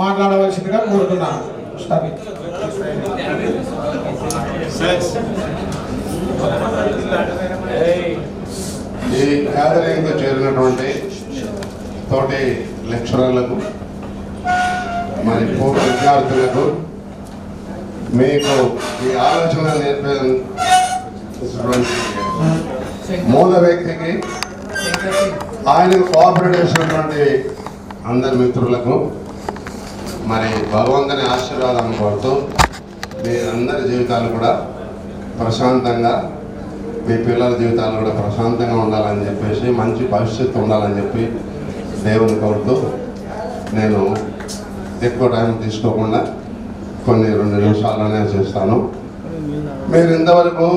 మాట్లాడవలసిందిగా కోరుతున్నాను. ఈ గ్యాదరింగ్ చేరినటువంటి తోటి లెక్చరర్లకు మరి పూర్వ విద్యార్థులకు మీకు ఈ ఆలోచన నేర్పే మూల వ్యక్తికి ఆయనకు కోఆపరేట్ చేసినటువంటి అందరి మిత్రులకు మరి భగవంతుని ఆశీర్వాదం కోరుతూ మీ అందరి జీవితాలు కూడా ప్రశాంతంగా, మీ పిల్లల జీవితాలు కూడా ప్రశాంతంగా ఉండాలని చెప్పేసి, మంచి భవిష్యత్తు ఉండాలని చెప్పి దేవుని కోరుతూ నేను ఎక్కువ టైం తీసుకోకుండా కొన్ని 2 నిమిషాల్లోనే చేస్తాను. మీరు ఇంతవరకు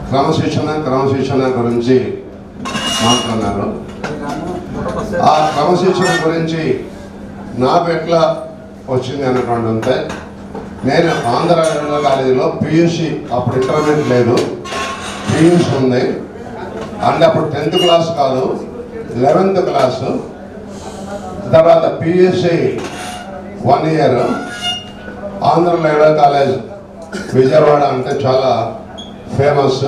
క్రమశిక్షణ గురించి మాట్లాడినారు. ఆ క్రమశిక్షణ గురించి నాకు ఎట్లా వచ్చింది అన్నటువంటి ఉంటే, నేను ఆంధ్ర కాలేజీలో పియూసీ, అప్పుడు ఇంటర్మీడియట్ లేదు, పియూసీ ఉంది. అంటే అప్పుడు 10th క్లాస్ కాదు, 11th క్లాసు. తర్వాత PUC 1 year. Andhra level college Vijayawada అంటే చాలా ఫేమస్.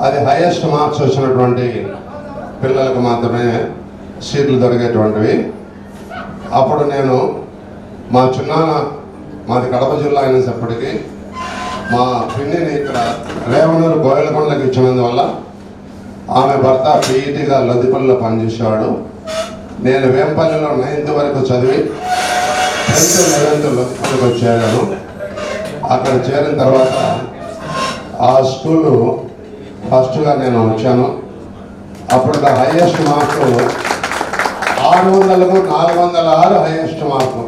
అది హైయెస్ట్ మార్క్స్ వచ్చినటువంటి పిల్లలకు మాత్రమే సీట్లు దొరికేటువంటివి. అప్పుడు నేను మా చిన్నాన్న, మాది కడప జిల్లా అయినప్పటికీ మా పిన్నిని ఇక్కడ రేవనూరు గోయలకొండలకు ఇచ్చినందువల్ల ఆమె భర్త పీఈటీగా లద్దిపల్లిలో పనిచేసేవాడు. నేను వేంపల్లిలో 9th వరకు చదివి 10th 11th లద్దిపల్లికి చేరాను. అక్కడ చేరిన తర్వాత ఆ స్కూలు ఫస్ట్గా నేను వచ్చాను. అప్పుడు హైయెస్ట్ మార్కు 600కు 406 హైయెస్ట్ మార్కు.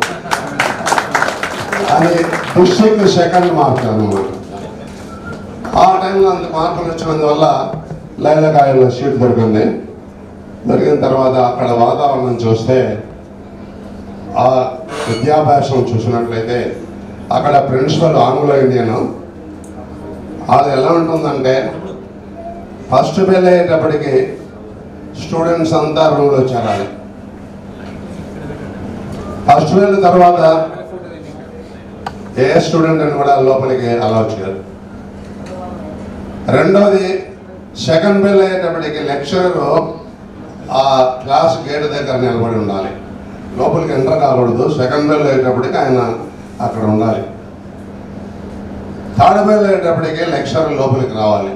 అది డిస్ట్రిక్ట్ 2nd మార్క్ అన్నమాట. ఆ టైంలో అంత మార్కులు వచ్చినందువల్ల లైలకాయలో సీట్ దొరికింది. దొరికిన తర్వాత అక్కడ వాతావరణం చూస్తే, ఆ విద్యాభ్యాసం చూసినట్లయితే అక్కడ ప్రిన్సిపల్ ఆంగ్లో ఇండియను. అది ఎలా ఉంటుందంటే, ఫస్ట్ బెల్ అయ్యేటప్పటికి స్టూడెంట్స్ అంతా రూమ్లో చేరాలి. ఫస్ట్ బెల్ తర్వాత ఏ స్టూడెంట్ అని కూడా లోపలికి అలౌ చేయరు. రెండోది, 2nd బెల్ అయ్యేటప్పటికి లెక్చరర్ ఆ క్లాస్ గేట్ దగ్గర నిలబడి ఉండాలి, లోపలికి ఎంటర్ కాకూడదు. 2nd బెల్ అయ్యేటప్పటికి ఆయన అక్కడ ఉండాలి. 3rd బెల్ అయ్యేటప్పటికి లెక్చరర్ లోపలికి రావాలి.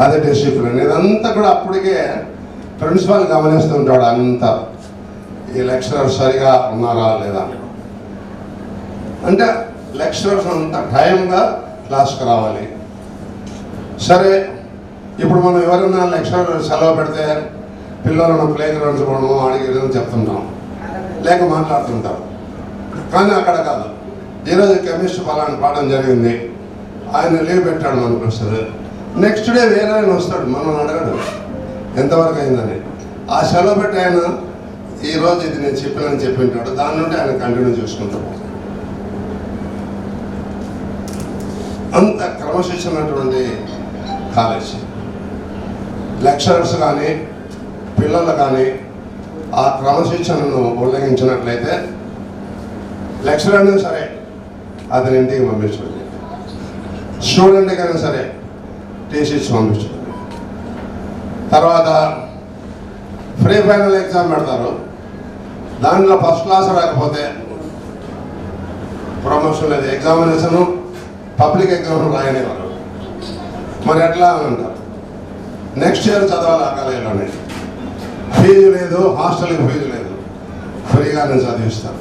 అది డిసిప్లిన్. ఇదంతా కూడా అప్పటికే ప్రిన్సిపాల్ గమనిస్తుంటాడు అంతా, ఈ లెక్చరర్ సరిగా ఉన్నారా లేదా. అంటే లెక్చరర్స్ అంతా టైంగా క్లాస్కి రావాలి. సరే, ఇప్పుడు మనం ఎవరైనా లెక్చరర్ సెలవు పెడితే పిల్లలను ప్లే గ్రౌండ్స్ పోవడము, అడిగి చెప్తుంటాం, లేక మాట్లాడుతుంటారు. కానీ అక్కడ కాదు. ఈరోజు కెమిస్ట్రీ పలానా పాఠం జరిగింది, ఆయన లీవ్ పెట్టాడు మనకు వస్తుంది. నెక్స్ట్ డే వేరే ఆయన వస్తాడు, మనం అడగడు ఎంతవరకు అయిందని. ఆ సెలవు పెట్టి ఆయన ఈరోజు ఇది నేను చెప్పానని చెప్పింటాడు, దాని నుండి ఆయన కంటిన్యూ చేసుకుంటాడు. అంత క్రమశిక్షణటువంటి కాలేజ్. లెక్చరర్స్ కానీ పిల్లలు కానీ ఆ క్రమశిక్షణను ఉల్లంఘించినట్లయితే లెక్చరర్ని సరే అతని ఇంటికి పంపించండి, స్టూడెంట్ కైనా సరే టీసీస్ పంపించండి. తర్వాత ప్రీ ఫైనల్ ఎగ్జామ్ పెడతారు, దాంట్లో ఫస్ట్ క్లాస్ రాకపోతే ప్రమోషన్ లేదు. ఎగ్జామినేషను పబ్లిక్ ఎగ్జామ్ రాయనివారు. మరి ఎట్లా అని అంటారు. నెక్స్ట్ ఇయర్ చదవాలి ఆ కాలేజీలోనే. ఫీజు లేదు, హాస్టల్కి ఫీజు లేదు, ఫ్రీగానే చదివిస్తారు.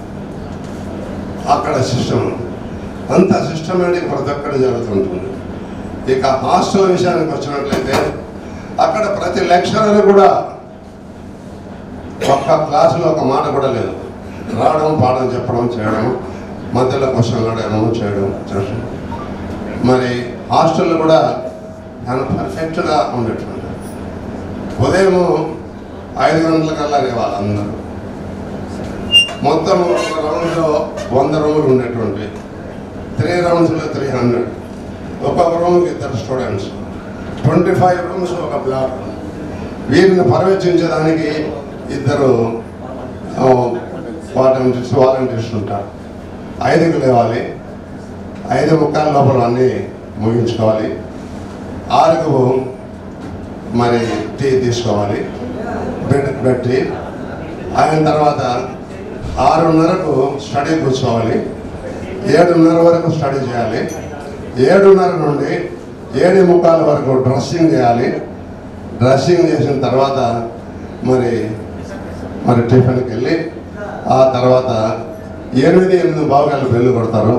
అక్కడ సిస్టమ్ అంత సిస్టమేటిక్ ప్రతి ఒక్కటి జరుగుతుంటుంది. ఇక హాస్టల్ విషయానికి వచ్చినట్లయితే అక్కడ ప్రతి లెక్చరర్ కూడా ఒక్క క్లాసులో ఒక మాట కూడా లేదు. రావడం, పాఠం చెప్పడం, చేయడం, మధ్యలో క్వశ్చన్లు అడగడం, చేయడం. మరి హాస్టల్లో కూడా చాలా పర్ఫెక్ట్గా ఉండేటువంటి. ఉదయం 5 గంటలకల్లా లేవాలి అందరూ. మొత్తం ఒక రౌండ్లో 100 రూములు ఉండేటువంటి. 3 రౌండ్స్లో 300. ఒక్కొక్క రూమ్కి 2 స్టూడెంట్స్, 25 రూమ్స్ ఒక బ్లాక్. వీరిని పర్యవేక్షించడానికి 2 వాలంటీర్స్ ఉంటారు. 5కి లేవాలి, 5:45 లోపల అన్నీ ముగించుకోవాలి. 6కు మరి టీ తీసుకోవాలి, బెడ్ టీ అయిన తర్వాత 6:30కు స్టడీ కూర్చోవాలి. 7:30 వరకు స్టడీ చేయాలి. 7:30 నుండి 7:45 వరకు డ్రెస్సింగ్ చేయాలి. డ్రెస్సింగ్ చేసిన తర్వాత మరి టిఫిన్కి వెళ్ళి ఆ తర్వాత 8:05 బెల్లు కొడతారు,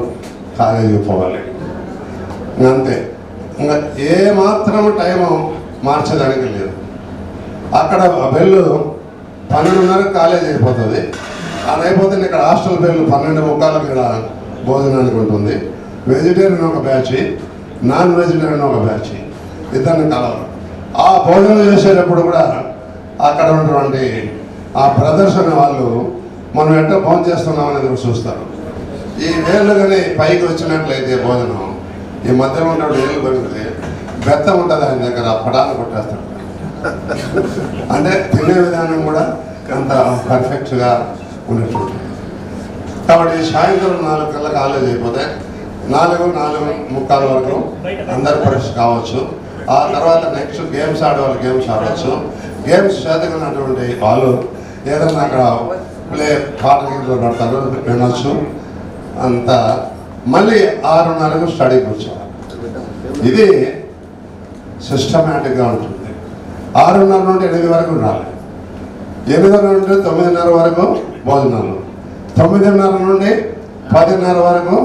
కాలేజీకి పోవాలి. అంతే. ఇంకా ఏ మాత్రం టైము మార్చేదానికి లేదు. అక్కడ బెల్లు 12:30 కాలేజ్ అయిపోతుంది. అది అయిపోతే ఇక్కడ హాస్టల్ బెల్లు 12:45 ఇక్కడ భోజనానికి ఉంటుంది. వెజిటేరియన్ ఒక బ్యాచ్, నాన్ వెజిటేరియన్ ఒక బ్యాచ్, ఇద్దరిని కలవరు. ఆ భోజనం చేసేటప్పుడు కూడా అక్కడ ఉన్నటువంటి ఆ ప్రదర్శన వాళ్ళు మనం ఎట్లా భోజనం చేస్తున్నాం అనేది చూస్తారు. ఈ వేళ్ళు కానీ పైకి వచ్చినట్లయితే భోజనం ఈ మధ్యలో ఉన్న వేళ్ళు పడితే బెత్త ఉంటుంది ఆయన దగ్గర, పడాలు కొట్టేస్తాడు. అంటే తినే విధానం కూడా అంత పర్ఫెక్ట్గా ఉన్నట్టు. కాబట్టి సాయంత్రం 4 కల్లా కాలేజ్ అయిపోతే 4:45 వరకు అందరు పరీక్ష కావచ్చు. ఆ తర్వాత నెక్స్ట్ గేమ్స్ ఆడేవాళ్ళు గేమ్స్ ఆడవచ్చు. గేమ్స్ చదువుకున్నటువంటి వాళ్ళు ఏదన్నా అక్కడ పాట గీతలు పడతారు, వినొచ్చు. అంతా మళ్ళీ 6:30కు స్టడీ కూర్చోవాలి. ఇది సిస్టమేటిక్గా ఉంటుంది. 6:30 నుండి 8 వరకు రాలి. 8:30 నుండి 9:30 వరకు భోజనాలు. 9:30 నుండి 10:30 వరకు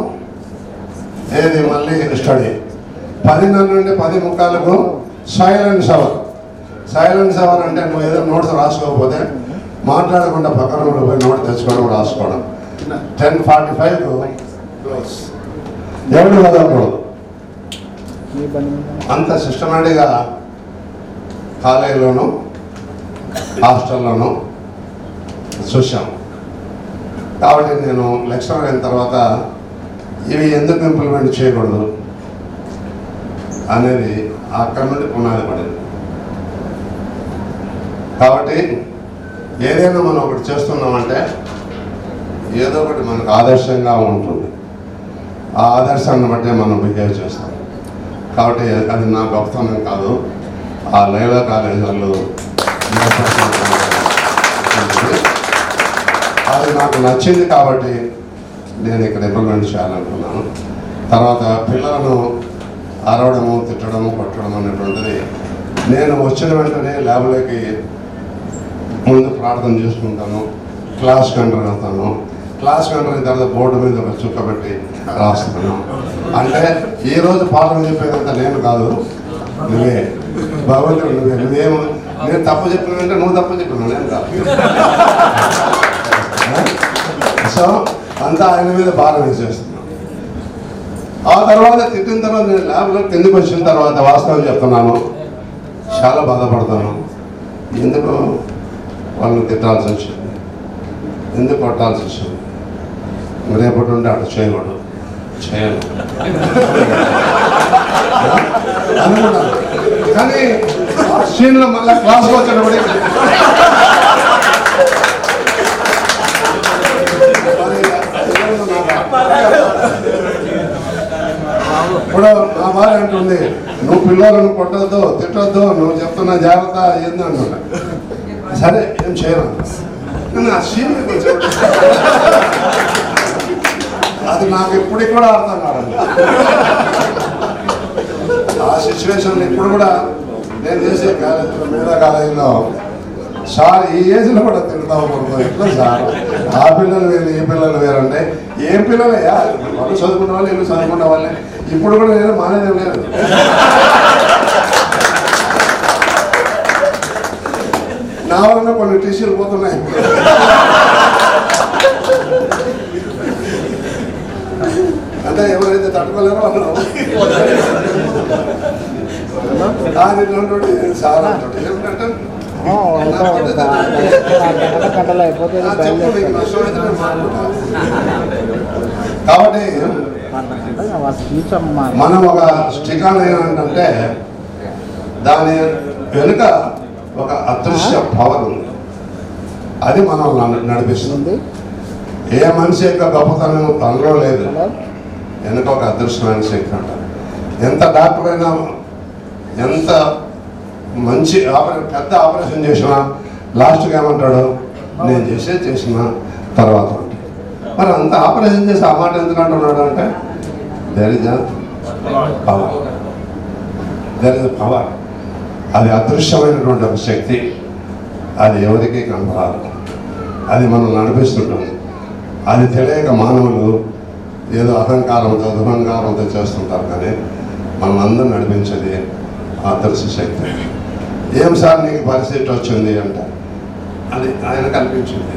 ఏది మళ్ళీ స్టడీ. 10:30 నుండి 10:45కు సైలెంట్ షవర్. సైలెంట్ షవర్ అంటే నువ్వు ఏదో నోట్స్ రాసుకోకపోతే మాట్లాడకుండా పక్కన పోయి నోట్ తెచ్చుకోవడం, రాసుకోవడం. 10:45కు క్లోజ్. ఎవరు వదలకూడదు. అంత సిస్టమేటిక్గా కాలేజీలోను హాస్టల్లోనూ చూసాం. కాబట్టి నేను లెక్చరర్ అయిన తర్వాత ఇవి ఎందుకు ఇంప్లిమెంట్ చేయకూడదు అనేది అక్కడి నుండి పునాది పడింది. కాబట్టి ఏదైనా మనం ఒకటి చేస్తున్నామంటే ఏదో ఒకటి మనకు ఆదర్శంగా ఉంటుంది. ఆ ఆదర్శాన్ని బట్టే మనం బిహేవ్ చేస్తాం. కాబట్టి అది నా గొప్పతనం కాదు, ఆ లైలా కాలేజ్ వాళ్ళు అది నాకు నచ్చింది కాబట్టి నేను ఇక్కడ ఇంప్లిమెంట్ చేయాలనుకున్నాను. తర్వాత పిల్లలను అరవడము, తిట్టడము, కొట్టడం అనేటువంటిది నేను వచ్చిన వెంటనే ల్యాబ్లోకి ముందు ప్రార్థన చేసుకుంటాను, క్లాస్ కంట్రోల్ అవుతాను. క్లాస్ కంట్రోల్ అయిన తర్వాత బోర్డు మీద ఒక చుక్క పెట్టి రాస్తాను. అంటే ఈరోజు పాఠం చెప్పేదంతా నేను కాదు, నువ్వే భగవంతుడు, నువ్వేమో నేను తప్పు చెప్పినంటే నువ్వు తప్పు చెప్పినా నేను కాదు. సో అంతా ఆయన మీద భారం వేసేస్తున్నాను. ఆ తర్వాత తిట్టిన తర్వాత నేను ల్యాబ్లో కిందకి వచ్చిన తర్వాత వాస్తవం చెప్తున్నాను, చాలా బాధపడతాను. ఎందుకు వాళ్ళని తిట్టాల్సి వచ్చింది, ఎందుకు కొట్టాల్సి వచ్చింది, రేపటి నుండి అటు చేయకూడదు, చేయను అనుకున్నాను. కానీ సీన్లో మళ్ళీ క్లాస్కి వచ్చేటప్పుడు ఇప్పుడు నా భార్య అంటుంది, నువ్వు పిల్లలను కొట్టద్దు, తిట్టద్దు, నువ్వు చెప్తున్నా జాగ్రత్త ఏంది అన్నమాట. సరే ఏం చేయను, ఆ సీన్ అది నాకు ఇప్పటికి కూడా అర్థం కాదు. ఆ సిచ్యువేషన్ ఇప్పుడు కూడా నేను చేసే కాలేజీలో, మిగతా కాలేజీలో సార్ ఈ ఏజ్లో కూడా తిడతావు పడుతుంది, ఎట్లా సార్ ఆ పిల్లలు వేరు ఈ పిల్లలు వేరంటే ఏం పిల్లలయ్యా, వాళ్ళు చదువుకున్న వాళ్ళు వీళ్ళు చదువుకున్న వాళ్ళే. ఇప్పుడు కూడా నేను మానేది లేదు. నా వల్ల కొన్ని టీసీలు పోతున్నాయి. అంటే ఎవరైతే తట్టుకోలేరో వాళ్ళు దాని సార్ అంటాడు ఏమిటంటే కాబట్టి మనం ఒక స్టికాన్ ఏంటంటే దాని వెనుక ఒక అదృశ్య పవర్ ఉంది, అది మనం నడిపిస్తుంది. ఏ మనిషి యొక్క గొప్పతనం తనలో లేదు, వెనుక ఒక అదృష్టమైన శక్తి అంటారు. ఎంత డాక్టర్ అయినా ఎంత మంచి పెద్ద ఆపరేషన్ చేసినా లాస్ట్గా ఏమంటాడు, నేను చేసిన తర్వాత అంటే. మరి అంత ఆపరేషన్ చేసి ఆ మాట ఎందుకు అంటున్నాడు అంటే there is power, there is power. అది అదృశ్యమైనటువంటి ఒక శక్తి, అది ఎవరికి కనపరాదు, అది మనం నడిపిస్తుంటుంది. అది తెలియక మానవులు ఏదో అహంకారంతో దురహంకారంతో చేస్తుంటారు, కానీ మనం అందరం నడిపించేది అదృశ్య శక్తి. ఏం సార్ నీకు పరిస్థితి వచ్చింది అంటే అది ఆయన కల్పించింది.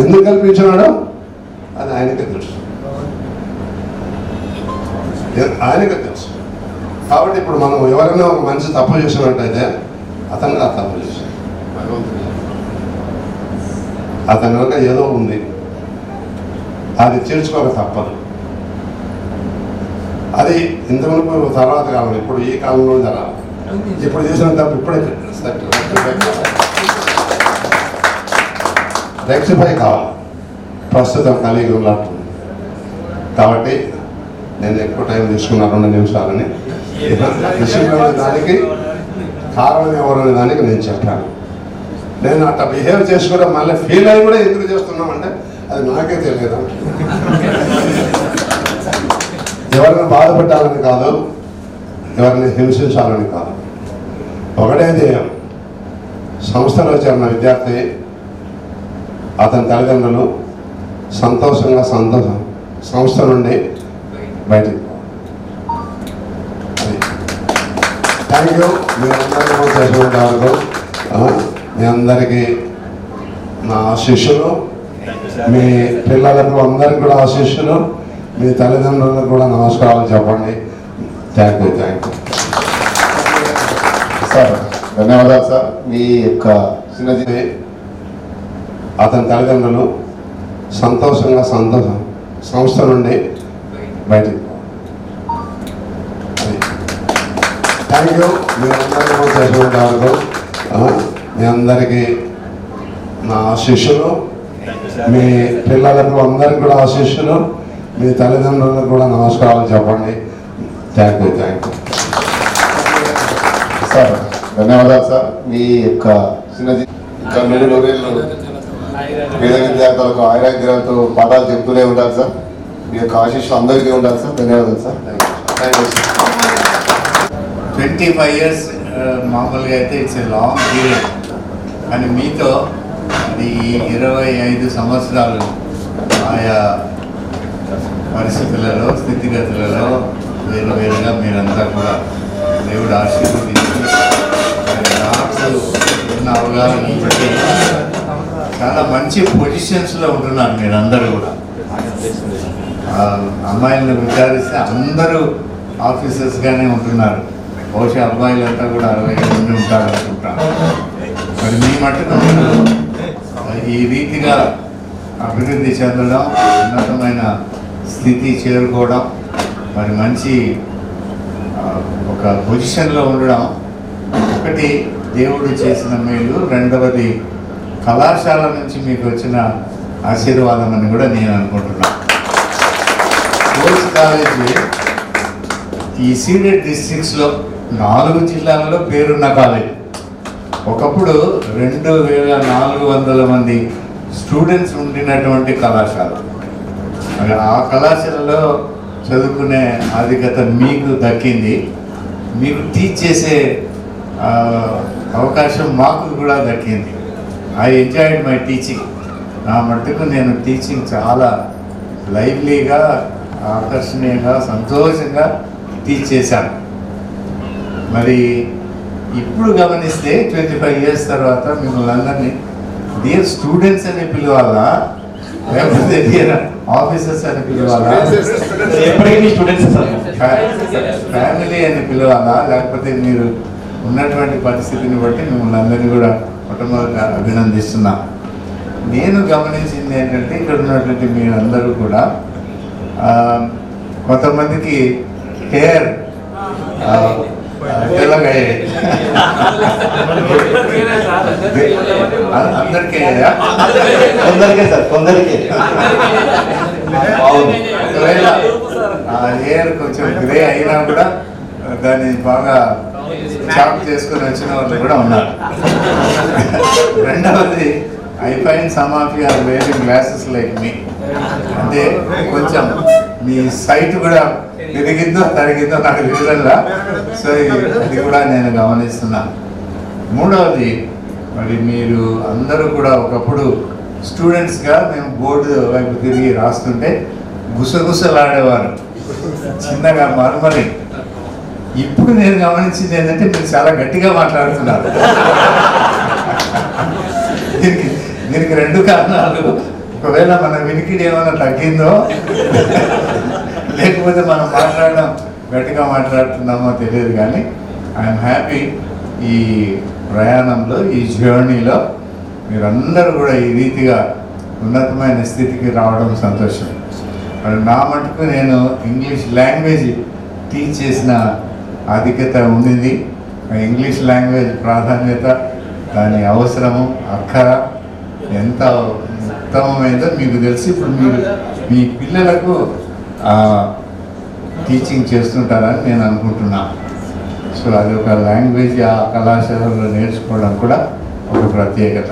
ఎందుకు కల్పించినాడో అది ఆయనకే తెలుసు, ఆయనకే తెలుసు. కాబట్టి ఇప్పుడు మనం ఎవరైనా ఒక మనిషి తప్పు చేసినట్టయితే అతను ఆ తప్పు చేశాడు, అతని వెనుక ఏదో ఉంది, అది తీర్చుకోక తప్పదు. అది ఇంతవరకు తర్వాత కాలం, ఇప్పుడు ఈ కాలంలో జరగాలి. ఇప్పుడు చేసిన తప్పు ఇప్పుడే రెక్టిఫై కావాలి, ప్రస్తుతం కలిగి ఉన్నట్టు. కాబట్టి నేను ఎక్కువ టైం తీసుకున్నా 2 నిమిషాలని. విషయంలో దానికి కారణం ఎవరనే దానికి నేను చెప్పాను. నేను అట్లా బిహేవ్ చేసి కూడా మళ్ళీ ఫీల్ అయ్యి కూడా ఎందుకు చేస్తున్నామంటే అది నాకే తెలియదు. ఎవరిని బాధ పెట్టాలని కాదు, ఎవరిని హింసించాలని కాదు, ఒకటే ధ్యేయం. సంస్థలో చేరిన విద్యార్థి అతని తల్లిదండ్రులు సంతోషంగా సంస్థ నుండి బయటికి. Thank you. మీ అందరికీ చేసినంత వరకు మీ అందరికీ నా ఆశీస్సులు, మీ పిల్లలకు అందరికీ కూడా ఆశీస్సులు, మీ తల్లిదండ్రులకు కూడా నమస్కారాలు చెప్పండి. Thank you. సార్ ధన్యవాదాలు సార్. మీ యొక్క చిన్నది అతని తల్లిదండ్రులు సంతోషంగా సంస్థ నుండి బయటికి. Thank you. మీ అందరికీ చేసినంత వరకు మీ అందరికీ నా ఆశీస్సులు, మీ పిల్లలకు అందరికీ కూడా ఆశీస్సులు, మీ తల్లిదండ్రులకు కూడా నమస్కారాలు చెప్పండి. Thank you. సార్ ధన్యవాదాలు సార్. మీ యొక్క చిన్నది ఇంకా 3 రోజులు పేద విద్యార్థులకు ఆరోగ్యాలతో పాఠాలు చెప్తూనే ఉంటారు సార్. మీ యొక్క ఆశీస్సులు అందరికీ ఉండాలి సార్. ధన్యవాదాలు sir. Thank you sir. 25 years మామూలుగా అయితే ఇట్స్ ఏ లాంగ్ పీరియడ్, కానీ మీతో ఈ 25 సంవత్సరాలు ఆయా పరిస్థితులలో స్థితిగతులలో వేరువేరుగా మీరంతా కూడా దేవుడు ఆశీర్వదించి నాకు ఉన్న అవగాహన బట్టి చాలా మంచి పొజిషన్స్లో ఉంటున్నారు మీరందరూ కూడా. అమ్మాయిలను విచారిస్తే అందరూ ఆఫీసర్స్గానే ఉంటున్నారు. బహుశా అబ్బాయిలంతా కూడా 60 మంది ఉంటారు అనుకుంటాను. మరి మీ మట్టుకు మీరు ఈ రీతిగా అభివృద్ధి చెందడం, ఉన్నతమైన స్థితి చేరుకోవడం, మరి మంచి ఒక పొజిషన్లో ఉండడం ఒకటి దేవుడు చేసిన మేలు, రెండవది కళాశాల నుంచి మీకు వచ్చిన ఆశీర్వాదం అని కూడా నేను అనుకుంటున్నాను. కోర్స్ కాలేజీ ఈ సీడెడ్ డిస్ట్రిక్ట్స్లో 4 జిల్లాలలో పేరున్న కాలేజ్. ఒకప్పుడు 2400 మంది స్టూడెంట్స్ ఉండినటువంటి కళాశాల. మరి ఆ కళాశాలలో చదువుకునే ఆధిక్యత మీకు దక్కింది. మీకు టీచ్ చేసే అవకాశం మాకు కూడా దక్కింది. I enjoyed my teaching. నా మట్టుకు నేను టీచింగ్ చాలా లైవ్లీగా, ఆకర్షణీయంగా, సంతోషంగా టీచ్ చేశాను. మరి ఇప్పుడు గమనిస్తే 25 years తర్వాత మిమ్మల్ని అందరినీ డియర్ స్టూడెంట్స్ అని పిలవాలా, లేకపోతే డియర్ ఆఫీసర్స్ అని పిలవాలా, ఫ్యామిలీ అని పిలవాలా, లేకపోతే మీరు ఉన్నటువంటి పరిస్థితిని బట్టి మిమ్మల్ని అందరినీ కూడా మొట్టమొదటిగా అభినందిస్తున్నా. నేను గమనించింది ఏంటంటే ఇక్కడ ఉన్నటువంటి మీరందరూ కూడా కొంతమందికి హెయిర్ తెల్లగయ్యాయి. అందరికీ అయ్యాయా? కొందరికే సార్, కొందరికే. ఒకవేళ ఆ హెయిర్ కొంచెం గ్రే అయినా కూడా దాన్ని బాగా చాప్ చేసుకుని వచ్చిన వాళ్ళు కూడా ఉన్నారు. రెండవది, I find some of you are wearing glasses like me. అంటే కొంచెం మీ సైట్ కూడా పెరిగిందో తరిగిందో నాకు తెలియదా. సో ఇది కూడా నేను గమనిస్తున్నాను. మూడవది, మరి మీరు అందరూ కూడా ఒకప్పుడు స్టూడెంట్స్గా మేము బోర్డు వైపు తిరిగి రాస్తుంటే గుసగుసలాడేవారు, చిన్నగా మరమరి. ఇప్పుడు నేను గమనించింది ఏంటంటే మీరు చాలా గట్టిగా మాట్లాడుతున్నారు. దీనికి రెండు కారణాలు. ఒకవేళ మన వినికిడి ఏమైనా తగ్గిందో, లేకపోతే మనం మాట్లాడడం గట్టిగా మాట్లాడుతున్నామో తెలియదు. కానీ ఐఎమ్ హ్యాపీ ఈ ప్రయాణంలో, ఈ జర్నీలో మీరందరూ కూడా ఈ రీతిగా ఉన్నతమైన స్థితికి రావడం సంతోషం. మరి నా మటుకు నేను ఇంగ్లీష్ లాంగ్వేజ్ టీచ్ చేసిన ఆధిక్యత ఉండింది. ఇంగ్లీష్ లాంగ్వేజ్ ప్రాధాన్యత, దాని అవసరము, అక్కర ఎంత ఉత్తమమైందో మీకు తెలిసి ఇప్పుడు మీరు మీ పిల్లలకు టీచింగ్ చేస్తుంటారని నేను అనుకుంటున్నాను. సో అది ఒక లాంగ్వేజ్ ఆ కళాశాలలో నేర్చుకోవడం కూడా ఒక ప్రత్యేకత.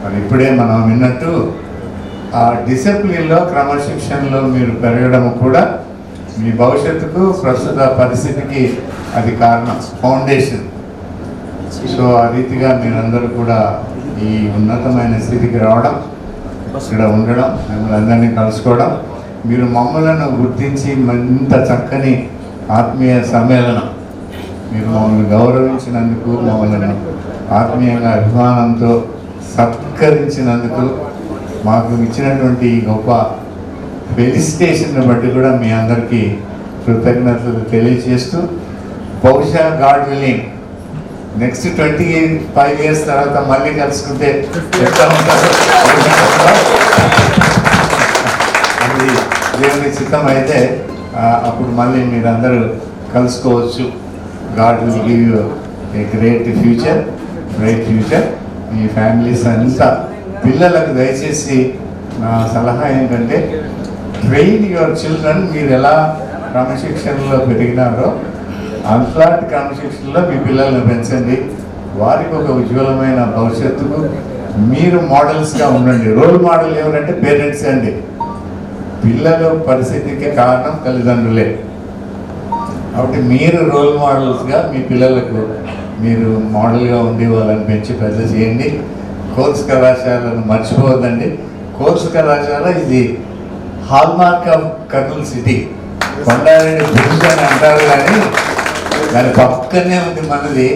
మరి ఇప్పుడే మనం విన్నట్టు ఆ డిసిప్లిన్లో, క్రమశిక్షణలో మీరు పెరగడం కూడా మీ భవిష్యత్తుకు, ప్రస్తుత పరిస్థితికి అది కారణం, ఫౌండేషన్. సో ఆ రీతిగా మీరందరూ కూడా ఈ ఉన్నతమైన స్థితికి రావడం, ఇక్కడ ఉండడం, మిమ్మల్ని అందరినీ కలుసుకోవడం, మీరు మమ్మలను గుర్తించి ఇంత చక్కని ఆత్మీయ సమ్మేళనం, మీరు మమ్మల్ని గౌరవించినందుకు, మమ్మల్ని ఆత్మీయంగా అభిమానంతో సత్కరించినందుకు, మాకు ఇచ్చినటువంటి గొప్ప ఫెలిసిటేషన్ బట్టి కూడా మీ అందరికీ కృతజ్ఞతలు తెలియజేస్తూ, బహుశా గాడ్ విల్లింగ్ నెక్స్ట్ 25 years తర్వాత మళ్ళీ కలుసుకుంటే ఎట్లా ఉంటారు, అది దేవుని చిత్తం అయితే అప్పుడు మళ్ళీ మీరందరూ కలుసుకోవచ్చు. God will give you a great future, bright future. మీ ఫ్యామిలీస్ అంతా పిల్లలకు దయచేసి నా సలహా ఏంటంటే, ట్రైన్ యువర్ చిల్డ్రన్. మీరు ఎలా క్రమశిక్షణలో పెరిగినారో అంతలాంటి క్రమశిక్షణలో మీ పిల్లల్ని పెంచండి. వారికి ఒక ఉజ్వలమైన భవిష్యత్తుకు మీరు మోడల్స్గా ఉండండి. రోల్ మోడల్ ఎవరంటే పేరెంట్స్ అండి. పిల్లల పరిస్థితికి కారణం తల్లిదండ్రులే. కాబట్టి మీరు రోల్ మోడల్స్గా మీ పిల్లలకు మీరు మోడల్గా ఉండి వాళ్ళని పెంచి పెద్ద చేయండి. కోర్స్ కళాశాలను మర్చిపోవద్దండి. కోర్స్ కళాశాల ఇది hallmark of Kurnool city. Kondareddy bridge అని అంటారు, కానీ దాని పక్కనే ఉంది మనది.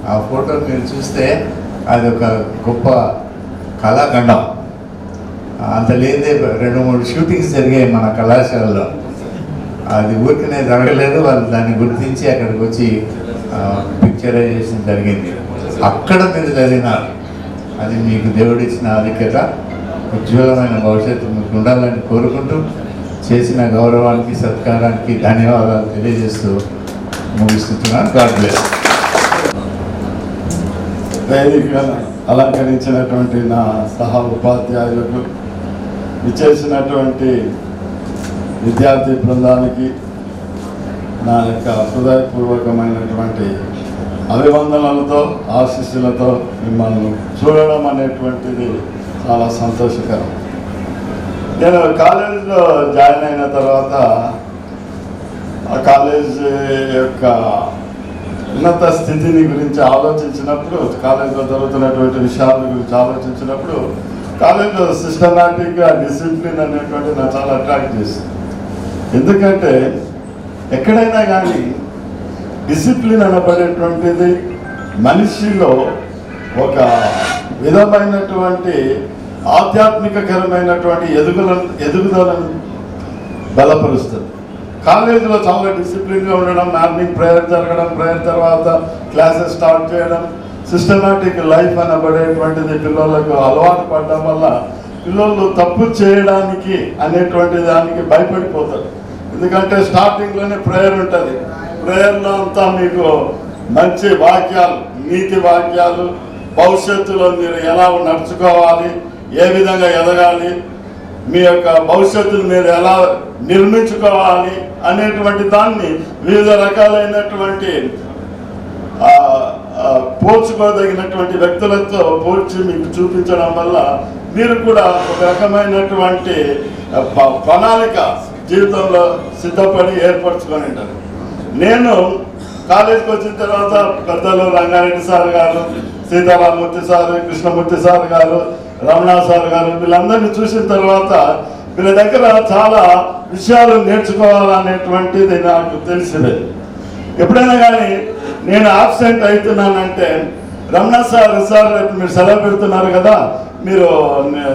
ఆ ఫోటో మీరు చూస్తే అది ఒక గొప్ప కళాఖండం. అంత లేదే 2-3 షూటింగ్స్ జరిగాయి మన కళాశాలలో. అది ఊరికనే జరగలేదు, వాళ్ళు దాన్ని గుర్తించి అక్కడికి వచ్చి పిక్చరైజేషన్ జరిగింది. అక్కడ మీరు జరిగినారు. అది మీకు దేవుడిచ్చిన ఆధిక్యత. ఉజ్వలమైన భవిష్యత్తు మీకు ఉండాలని కోరుకుంటూ, చేసిన గౌరవానికి, సత్కారానికి ధన్యవాదాలు తెలియజేస్తూ ముగిస్తున్నాను. God bless. వేదిక అలంకరించినటువంటి నా సహా ఉపాధ్యాయులకు, విచ్చేసినటువంటి విద్యార్థి బృందానికి నా యొక్క హృదయపూర్వకమైనటువంటి అభివందనలతో, ఆశీస్సులతో మిమ్మల్ని చూడడం అనేటువంటిది చాలా సంతోషకరం. నేను కాలేజీలో జాయిన్ అయిన తర్వాత ఆ కాలేజ్ యొక్క ఉన్నత స్థితిని గురించి ఆలోచించినప్పుడు, కాలేజీలో జరుగుతున్నటువంటి విషయాల గురించి ఆలోచించినప్పుడు, కాలేజీలో సిస్టమాటిక్గా డిసిప్లిన్ అనేటువంటి నాకు చాలా అట్రాక్ట్ చేసింది. ఎందుకంటే ఎక్కడైనా కానీ డిసిప్లిన్ అనబడేటువంటిది మనిషిలో ఒక విధమైనటువంటి ఆధ్యాత్మికకరమైనటువంటి ఎదుగుదలను బలపరుస్తుంది. కాలేజీలో చాలా డిసిప్లిన్గా ఉండడం, మార్నింగ్ ప్రేయర్ జరగడం, ప్రేయర్ తర్వాత క్లాసెస్ స్టార్ట్ చేయడం, సిస్టమాటిక్ లైఫ్ అనబడేటువంటిది పిల్లలకు అలవాటు పడడం వల్ల పిల్లలు తప్పు చేయడానికి అనేటువంటి దానికి భయపడిపోతారు. ఎందుకంటే స్టార్టింగ్లోనే ప్రేయర్ ఉంటుంది, ప్రేయర్లో అంతా మీకు మంచి వాక్యాలు, నీతి వాక్యాలు, భవిష్యత్తులో మీరు ఎలా నడుచుకోవాలి, ఏ విధంగా ఎదగాలి, మీ యొక్క భవిష్యత్తును మీరు ఎలా నిర్మించుకోవాలి అనేటువంటి దాన్ని వివిధ రకాలైనటువంటి పోల్చుకోదగినటువంటి వ్యక్తులతో పోల్చి మీకు చూపించడం వల్ల మీరు కూడా ఒక రకమైనటువంటి ప్రణాళిక జీవితంలో సిద్ధపడి ఏర్పరచుకొని ఉంటారు. నేను కాలేజీకి వచ్చిన తర్వాత పెద్దలు రంగారెడ్డి సార్ గారు, సీతారామూర్తి సార్, కృష్ణమూర్తి సార్ గారు, రమణ సార్ గారు, వీళ్ళందరినీ చూసిన తర్వాత వీళ్ళ దగ్గర చాలా విషయాలు నేర్చుకోవాలనేటువంటిది నాకు తెలిసింది. ఎప్పుడైనా కానీ నేను ఆబ్సెంట్ అవుతున్నానంటే రమణ సార్ రేపు మీరు సెలవు పెడుతున్నారు కదా,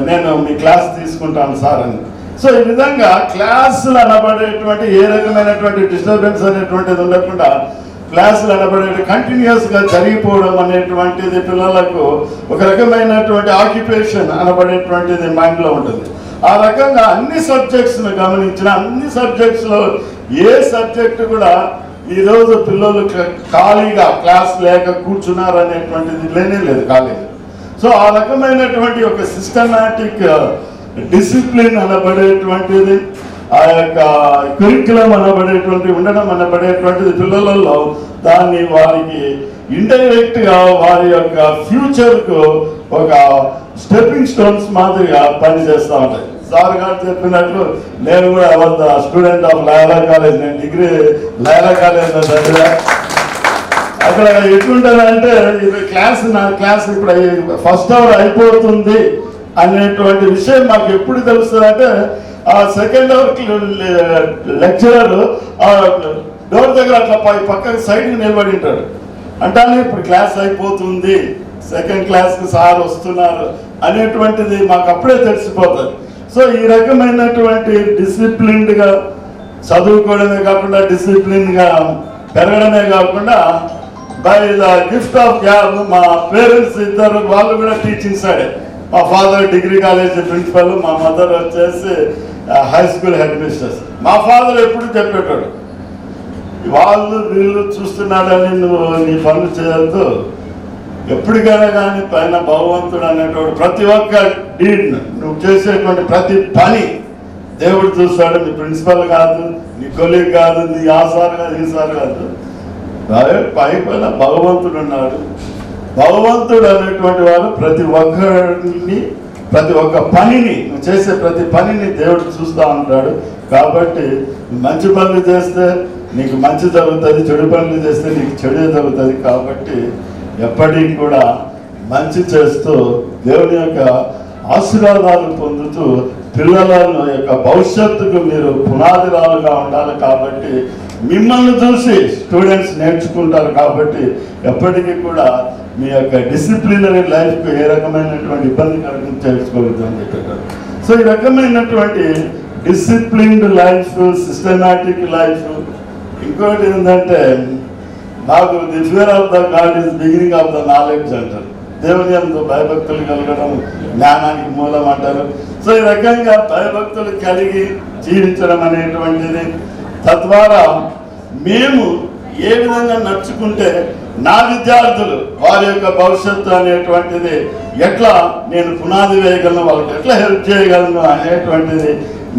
నేను మీ క్లాస్ తీసుకుంటాను సార్ అని. సో ఈ విధంగా క్లాసులు అనబడేటువంటి ఏ రకమైనటువంటి డిస్టర్బెన్స్ అనేటువంటిది ఉండకుండా క్లాసులు అనబడే కంటిన్యూస్గా జరిగిపోవడం అనేటువంటిది పిల్లలకు ఒక రకమైనటువంటి ఆక్యుపేషన్ అనబడేటువంటిది మైండ్లో ఉంటుంది. ఆ రకంగా అన్ని సబ్జెక్ట్స్ను గమనించిన అన్ని సబ్జెక్ట్స్లో ఏ సబ్జెక్టు కూడా ఈరోజు పిల్లలు ఖాళీగా క్లాస్ లేక కూర్చున్నారు అనేటువంటిది లేనే లేదు కాలేజీ. సో ఆ రకమైనటువంటి ఒక సిస్టమాటిక్ డిసిప్లిన్ అనబడేటువంటిది, ఆ యొక్క కరిక్యులం అనబడేటువంటి ఉండడం అనబడేటువంటిది పిల్లలలో దాన్ని వారికి ఇండైరెక్ట్గా వారి యొక్క ఫ్యూచర్కు ఒక స్టెప్పింగ్ స్టోన్స్ మాదిరిగా పనిచేస్తూ ఉంటాయి. సార్ గారు చెప్పినట్లు నేను కూడా స్టూడెంట్ ఆఫ్ లయలా కాలేజ్, నేను డిగ్రీ లయలా కాలేజ్లో చదివా. అక్కడ ఎట్లుంటుందంటే ఇది నా క్లాస్ ఇప్పుడు ఫస్ట్ అవర్ అయిపోతుంది అనేటువంటి విషయం మాకు ఎప్పుడు తెలుస్తుంది అంటే ఆ సెకండ్ అవర్ లెక్చరర్ డోర్ దగ్గర అట్లా పక్కకి సైడ్కి నిలబడి ఉంటాడు. అంటానే ఇప్పుడు క్లాస్ అయిపోతుంది, సెకండ్ క్లాస్కి సార్ వస్తున్నారు అనేటువంటిది మాకు అప్పుడే తెలిసిపోతుంది. సో ఈ రకమైనటువంటి డిసిప్లిన్డ్గా చదువుకోవడమే కాకుండా డిసిప్లిన్గా పెరగడమే కాకుండా by the gift of gap మా పేరెంట్స్ ఇద్దరు వాళ్ళు కూడా టీచింగ్ సైడే. మా ఫాదర్ డిగ్రీ కాలేజ్ ప్రిన్సిపల్, మా మదర్ వచ్చేసి హై స్కూల్ హెడ్ మిస్ట్రెస్. మా ఫాదర్ ఎప్పుడు చెప్పేటాడు, వీళ్ళు చూస్తున్నాడని నువ్వు నీ పనులు చేయొద్దు, ఎప్పటికైనా కానీ పైన భగవంతుడు అనేటువంటి ప్రతి ఒక్క డీడ్ నువ్వు చేసేటువంటి ప్రతి పని దేవుడు చూస్తాడు. నీ ప్రిన్సిపల్ కాదు, నీ కొలీగ్ కాదు, నీ ఆ సార్ కాదు, ఈ సార్ కాదు, పైన భగవంతుడు ఉన్నాడు. భగవంతుడు అనేటువంటి వాడు ప్రతి ఒక్కరిని, ప్రతి ఒక్క పనిని, నువ్వు చేసే ప్రతి పనిని దేవుడు చూస్తూ ఉంటాడు. కాబట్టి మంచి పనులు చేస్తే నీకు మంచి జరుగుతుంది, చెడు పనులు చేస్తే నీకు చెడు జరుగుతుంది. కాబట్టి ఎప్పటికీ కూడా మంచి చేస్తూ దేవుని యొక్క ఆశీర్వాదాలు పొందుతూ పిల్లలను యొక్క భవిష్యత్తుకు మీరు పునాదిరాలుగా ఉండాలి. కాబట్టి మిమ్మల్ని చూసి స్టూడెంట్స్ నేర్చుకుంటారు. కాబట్టి ఎప్పటికీ కూడా మీ యొక్క డిసిప్లినరీ లైఫ్కు ఏ రకమైనటువంటి ఇబ్బంది చేసుకోవద్దు అని చెప్పారు. సో ఈ రకమైనటువంటి డిసిప్లిన్డ్ లైఫ్, సిస్టమాటిక్ లైఫ్. ఇంకోటి ఏంటంటే నాకు the fear of the God is beginning of the knowledge అంటారు. దేవుని యందు భయభక్తులు కలగడం జ్ఞానానికి మూలం అంటారు. సో ఈ రకంగా భయభక్తులు కలిగి జీవించడం అనేటువంటిది, తద్వారా మేము ఏ విధంగా నడుచుకుంటే నా విద్యార్థులు వారి యొక్క భవిష్యత్తు అనేటువంటిది ఎట్లా నేను పునాది వేయగలను, వాళ్ళకి ఎట్లా హెల్ప్ చేయగలను అనేటువంటిది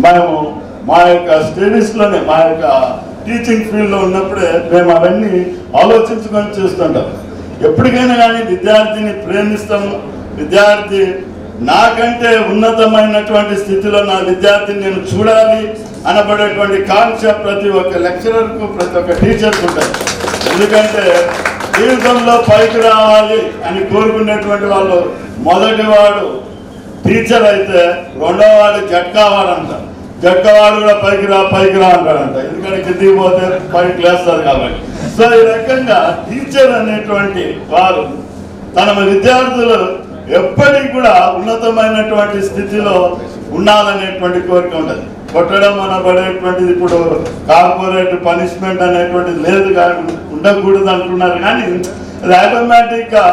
మేము మా యొక్క స్టడీస్లోనే, మా యొక్క టీచింగ్ ఫీల్డ్లో ఉన్నప్పుడే మేము అవన్నీ ఆలోచించుకొని చూస్తుంటాం. ఎప్పటికైనా కానీ విద్యార్థిని ప్రేమిస్తాము. విద్యార్థి నాకంటే ఉన్నతమైనటువంటి స్థితిలో నా విద్యార్థిని నేను చూడాలి అనబడేటువంటి కాన్సెప్ట్ ప్రతి ఒక్క లెక్చరర్కు, ప్రతి ఒక్క టీచర్కు ఉంటుంది. ఎందుకంటే జీవితంలో పైకి రావాలి అని కోరుకునేటువంటి వాళ్ళు మొదటివాడు టీచర్ అయితే రెండవ వాడు జట్కావాడంట. జట్కావాడు కూడా పైకి రా అంటాడంట. ఎందుకంటే కిందికి పోతే పైకి లేస్తారు కాబట్టి. సో ఈ రకంగా టీచర్ అనేటువంటి వారు తన విద్యార్థులు ఎప్పటికీ కూడా ఉన్నతమైనటువంటి స్థితిలో ఉండాలనేటువంటి కోరిక ఉంటుంది. కొట్టడం అనబడేటువంటిది ఇప్పుడు కార్పొరేట్ పనిష్మెంట్ అనేటువంటిది లేదు, ఉండకూడదు అంటున్నారు. కానీ అది ఆటోమేటిక్గా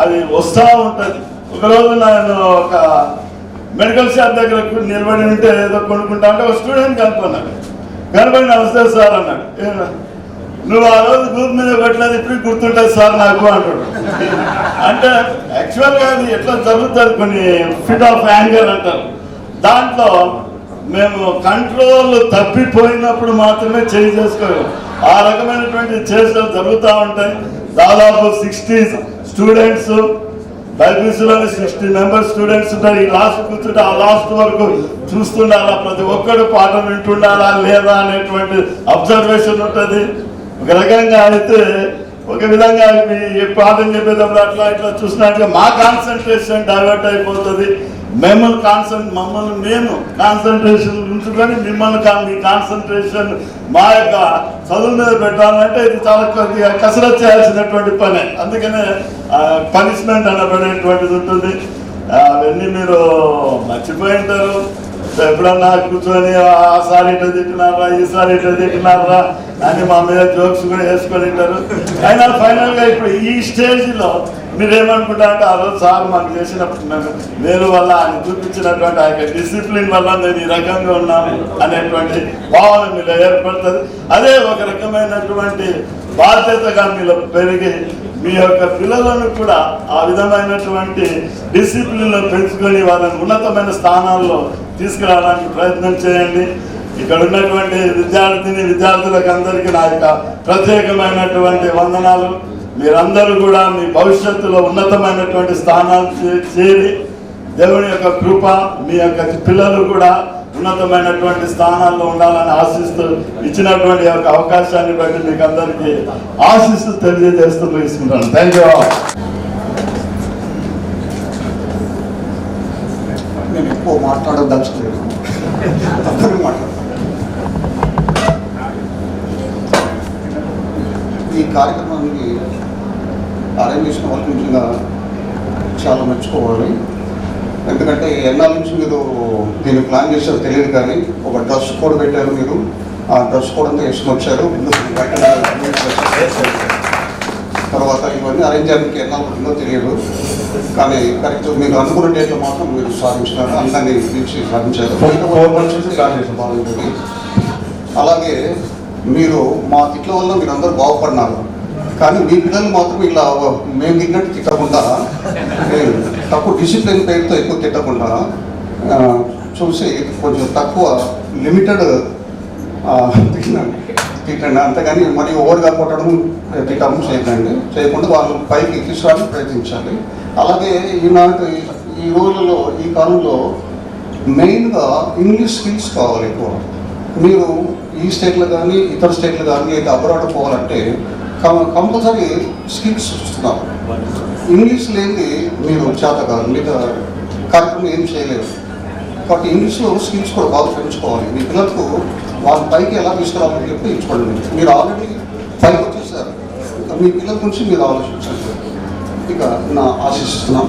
అది వస్తూ ఉంటుంది. ఒకరోజు నేను ఒక మెడికల్ షాప్ దగ్గర నిలబడి ఉంటే ఏదో కొనుక్కుంటా అంటే ఒక స్టూడెంట్ కనుక్కున్నాడు. కనబడి నమస్తే సార్ అన్నాడు. నువ్వు ఆ రోజు గ్రూప్ మీద కొట్టినది ఇప్పుడు గుర్తుంటుంది సార్ నాకు అంటాడు. అంటే యాక్చువల్గా అది ఎట్లా జరుగుతుంది, కొన్ని ఫిట్ ఆఫ్ యాంగర్ అంటారు. దాంట్లో మేము కంట్రోల్ తప్పిపోయినప్పుడు మాత్రమే చేసుకోలేము. ఆ రకమైనటువంటి చేష్టలు జరుగుతూ ఉంటాయి. దాదాపు 60 స్టూడెంట్స్, బైపీసీలోని 60 మెంబర్స్ స్టూడెంట్స్ ఉంటారు. ఈ లాస్ట్ కూర్చుంటే ఆ లాస్ట్ వరకు చూస్తుండాలా, ప్రతి ఒక్కడు పాఠం వింటుండాలా లేదా అనేటువంటి అబ్జర్వేషన్ ఉంటుంది. ఒక రకంగా అయితే ఒక విధంగా పాఠం చెప్పేటప్పుడు అట్లా ఇట్లా చూసినట్టుగా మా కాన్సన్ట్రేషన్ డైవర్ట్ అయిపోతుంది. మమ్మల్ని మేము కాన్సన్ట్రేషన్ ఉంచుకొని మిమ్మల్ని మీ కాన్సన్ట్రేషన్ మా యొక్క చదువు మీద పెట్టాలంటే ఇది చాలా కొద్దిగా కసరత్ చేయాల్సినటువంటి పని. అందుకనే పనిష్మెంట్ అనబడేటువంటిది ఉంటుంది. అవన్నీ మీరు మర్చిపోయి ఉంటారు. ఎప్పుడన్నా కూర్చొని ఆ సారి ఇట్లా తిట్టినారా, ఈసారి ఇట్లా తిట్టినారా అని మా మీద జోక్స్ కూడా వేసుకొని ఉంటారు. అయినా ఫైనల్గా ఇప్పుడు ఈ స్టేజ్లో మీరేమనుకుంటారంటే ఆ రోజు సార్ మాకు చేసిన మేలు వల్ల ఆయన చూపించినటువంటి ఆ యొక్క డిసిప్లిన్ వల్ల మేము ఈ రకంగా ఉన్నాము అనేటువంటి భావన మీలో ఏర్పడుతుంది. అదే ఒక రకమైనటువంటి బాధ్యతగా మీలో పెరిగి మీ యొక్క పిల్లలను కూడా ఆ విధమైనటువంటి డిసిప్లిన్లో పెంచుకొని వాళ్ళని ఉన్నతమైన స్థానాల్లో తీసుకురావడానికి ప్రయత్నం చేయండి. ఇక్కడ ఉన్నటువంటి విద్యార్థులకు అందరికీ నా యొక్క ప్రత్యేకమైనటువంటి వందనాలు. మీరందరూ కూడా మీ భవిష్యత్తులో ఉన్నతమైనటువంటి స్థానాలు చేరి దేవుని యొక్క కృప, మీ యొక్క పిల్లలు కూడా ఉన్నతమైనటువంటి స్థానాల్లో ఉండాలని ఆశిస్తూ ఇచ్చినటువంటి యొక్క అవకాశాన్ని బట్టి మీకు అందరికీ ఆశిస్తూ తెలియజేస్తూ ముగిస్తున్నాను. Thank you. నేను ఎక్కువ మాట్లాడదలుచుకోలేదు, అందరూ మాట్లాడతాను. ఈ కార్యక్రమానికి అరేంజ్ చేసిన వాళ్ళకి నిజంగా చాలా మెచ్చుకోవాలి. ఎందుకంటే ఎన్నాళ్ళ నుంచి మీరు దీన్ని ప్లాన్ చేశారో తెలియదు, కానీ ఒక డ్రెస్ కోడ్ పెట్టారు. మీరు ఆ డ్రెస్ కోడ్ అంతా వేసుకుని వచ్చారు. తర్వాత ఇవన్నీ అరేంజ్ చేయడానికి ఎన్నాళ్ళు పడుతుందో తెలియదు, కానీ కరెక్ట్ మీరు అనుకున్న డేట్లో మాత్రం మీరు సాధించినారు. అందరినీ పిలిచి సాధించారు. 4 months నుంచి ప్లాన్ చేసిన బాగుంటుంది. అలాగే మీరు మా తిట్ల వల్ల మీరు అందరూ బాగుపడినారు, కానీ మీ పిల్లలు మాత్రం ఇలా మేము తిన్నట్టు తిట్టకుండా, తక్కువ డిసిప్లిన్ పేరుతో ఎక్కువ తిట్టకుండా చూసి కొంచెం తక్కువ లిమిటెడ్ తిట్టండి. అంతేగాని మరి ఓవర్గా కొట్టడం తిట్టడం చేయకుండా వాళ్ళు పైకి తీసుకురావడానికి ప్రయత్నించాలి. అలాగే ఈ రోజులలో ఈ కాలంలో మెయిన్గా ఇంగ్లీష్ స్కిల్స్ కావాలి ఎక్కువ. మీరు ఈ స్టేట్లో కానీ ఇతర స్టేట్లో కానీ అయితే అబ్రాడ్ పోవాలంటే కంపల్సరీ స్కిల్స్ చూస్తున్నారు. ఇంగ్లీష్ లేనిది మీరు చేత కాదు, మిగతా కార్యక్రమం ఏం చేయలేరు. కాబట్టి ఇంగ్లీష్లో స్కిల్స్ కూడా బాగా పెంచుకోవాలి. మీ పిల్లలకు వాళ్ళ పైకి ఎలా తీసుకురావాలని చెప్పి ఇచ్చుకోండి. మీరు ఆల్రెడీ పైకి వచ్చేసారు, మీ పిల్లల గురించి మీరు ఆలోచించండి. ఇక నా ఆశిస్తున్నాం.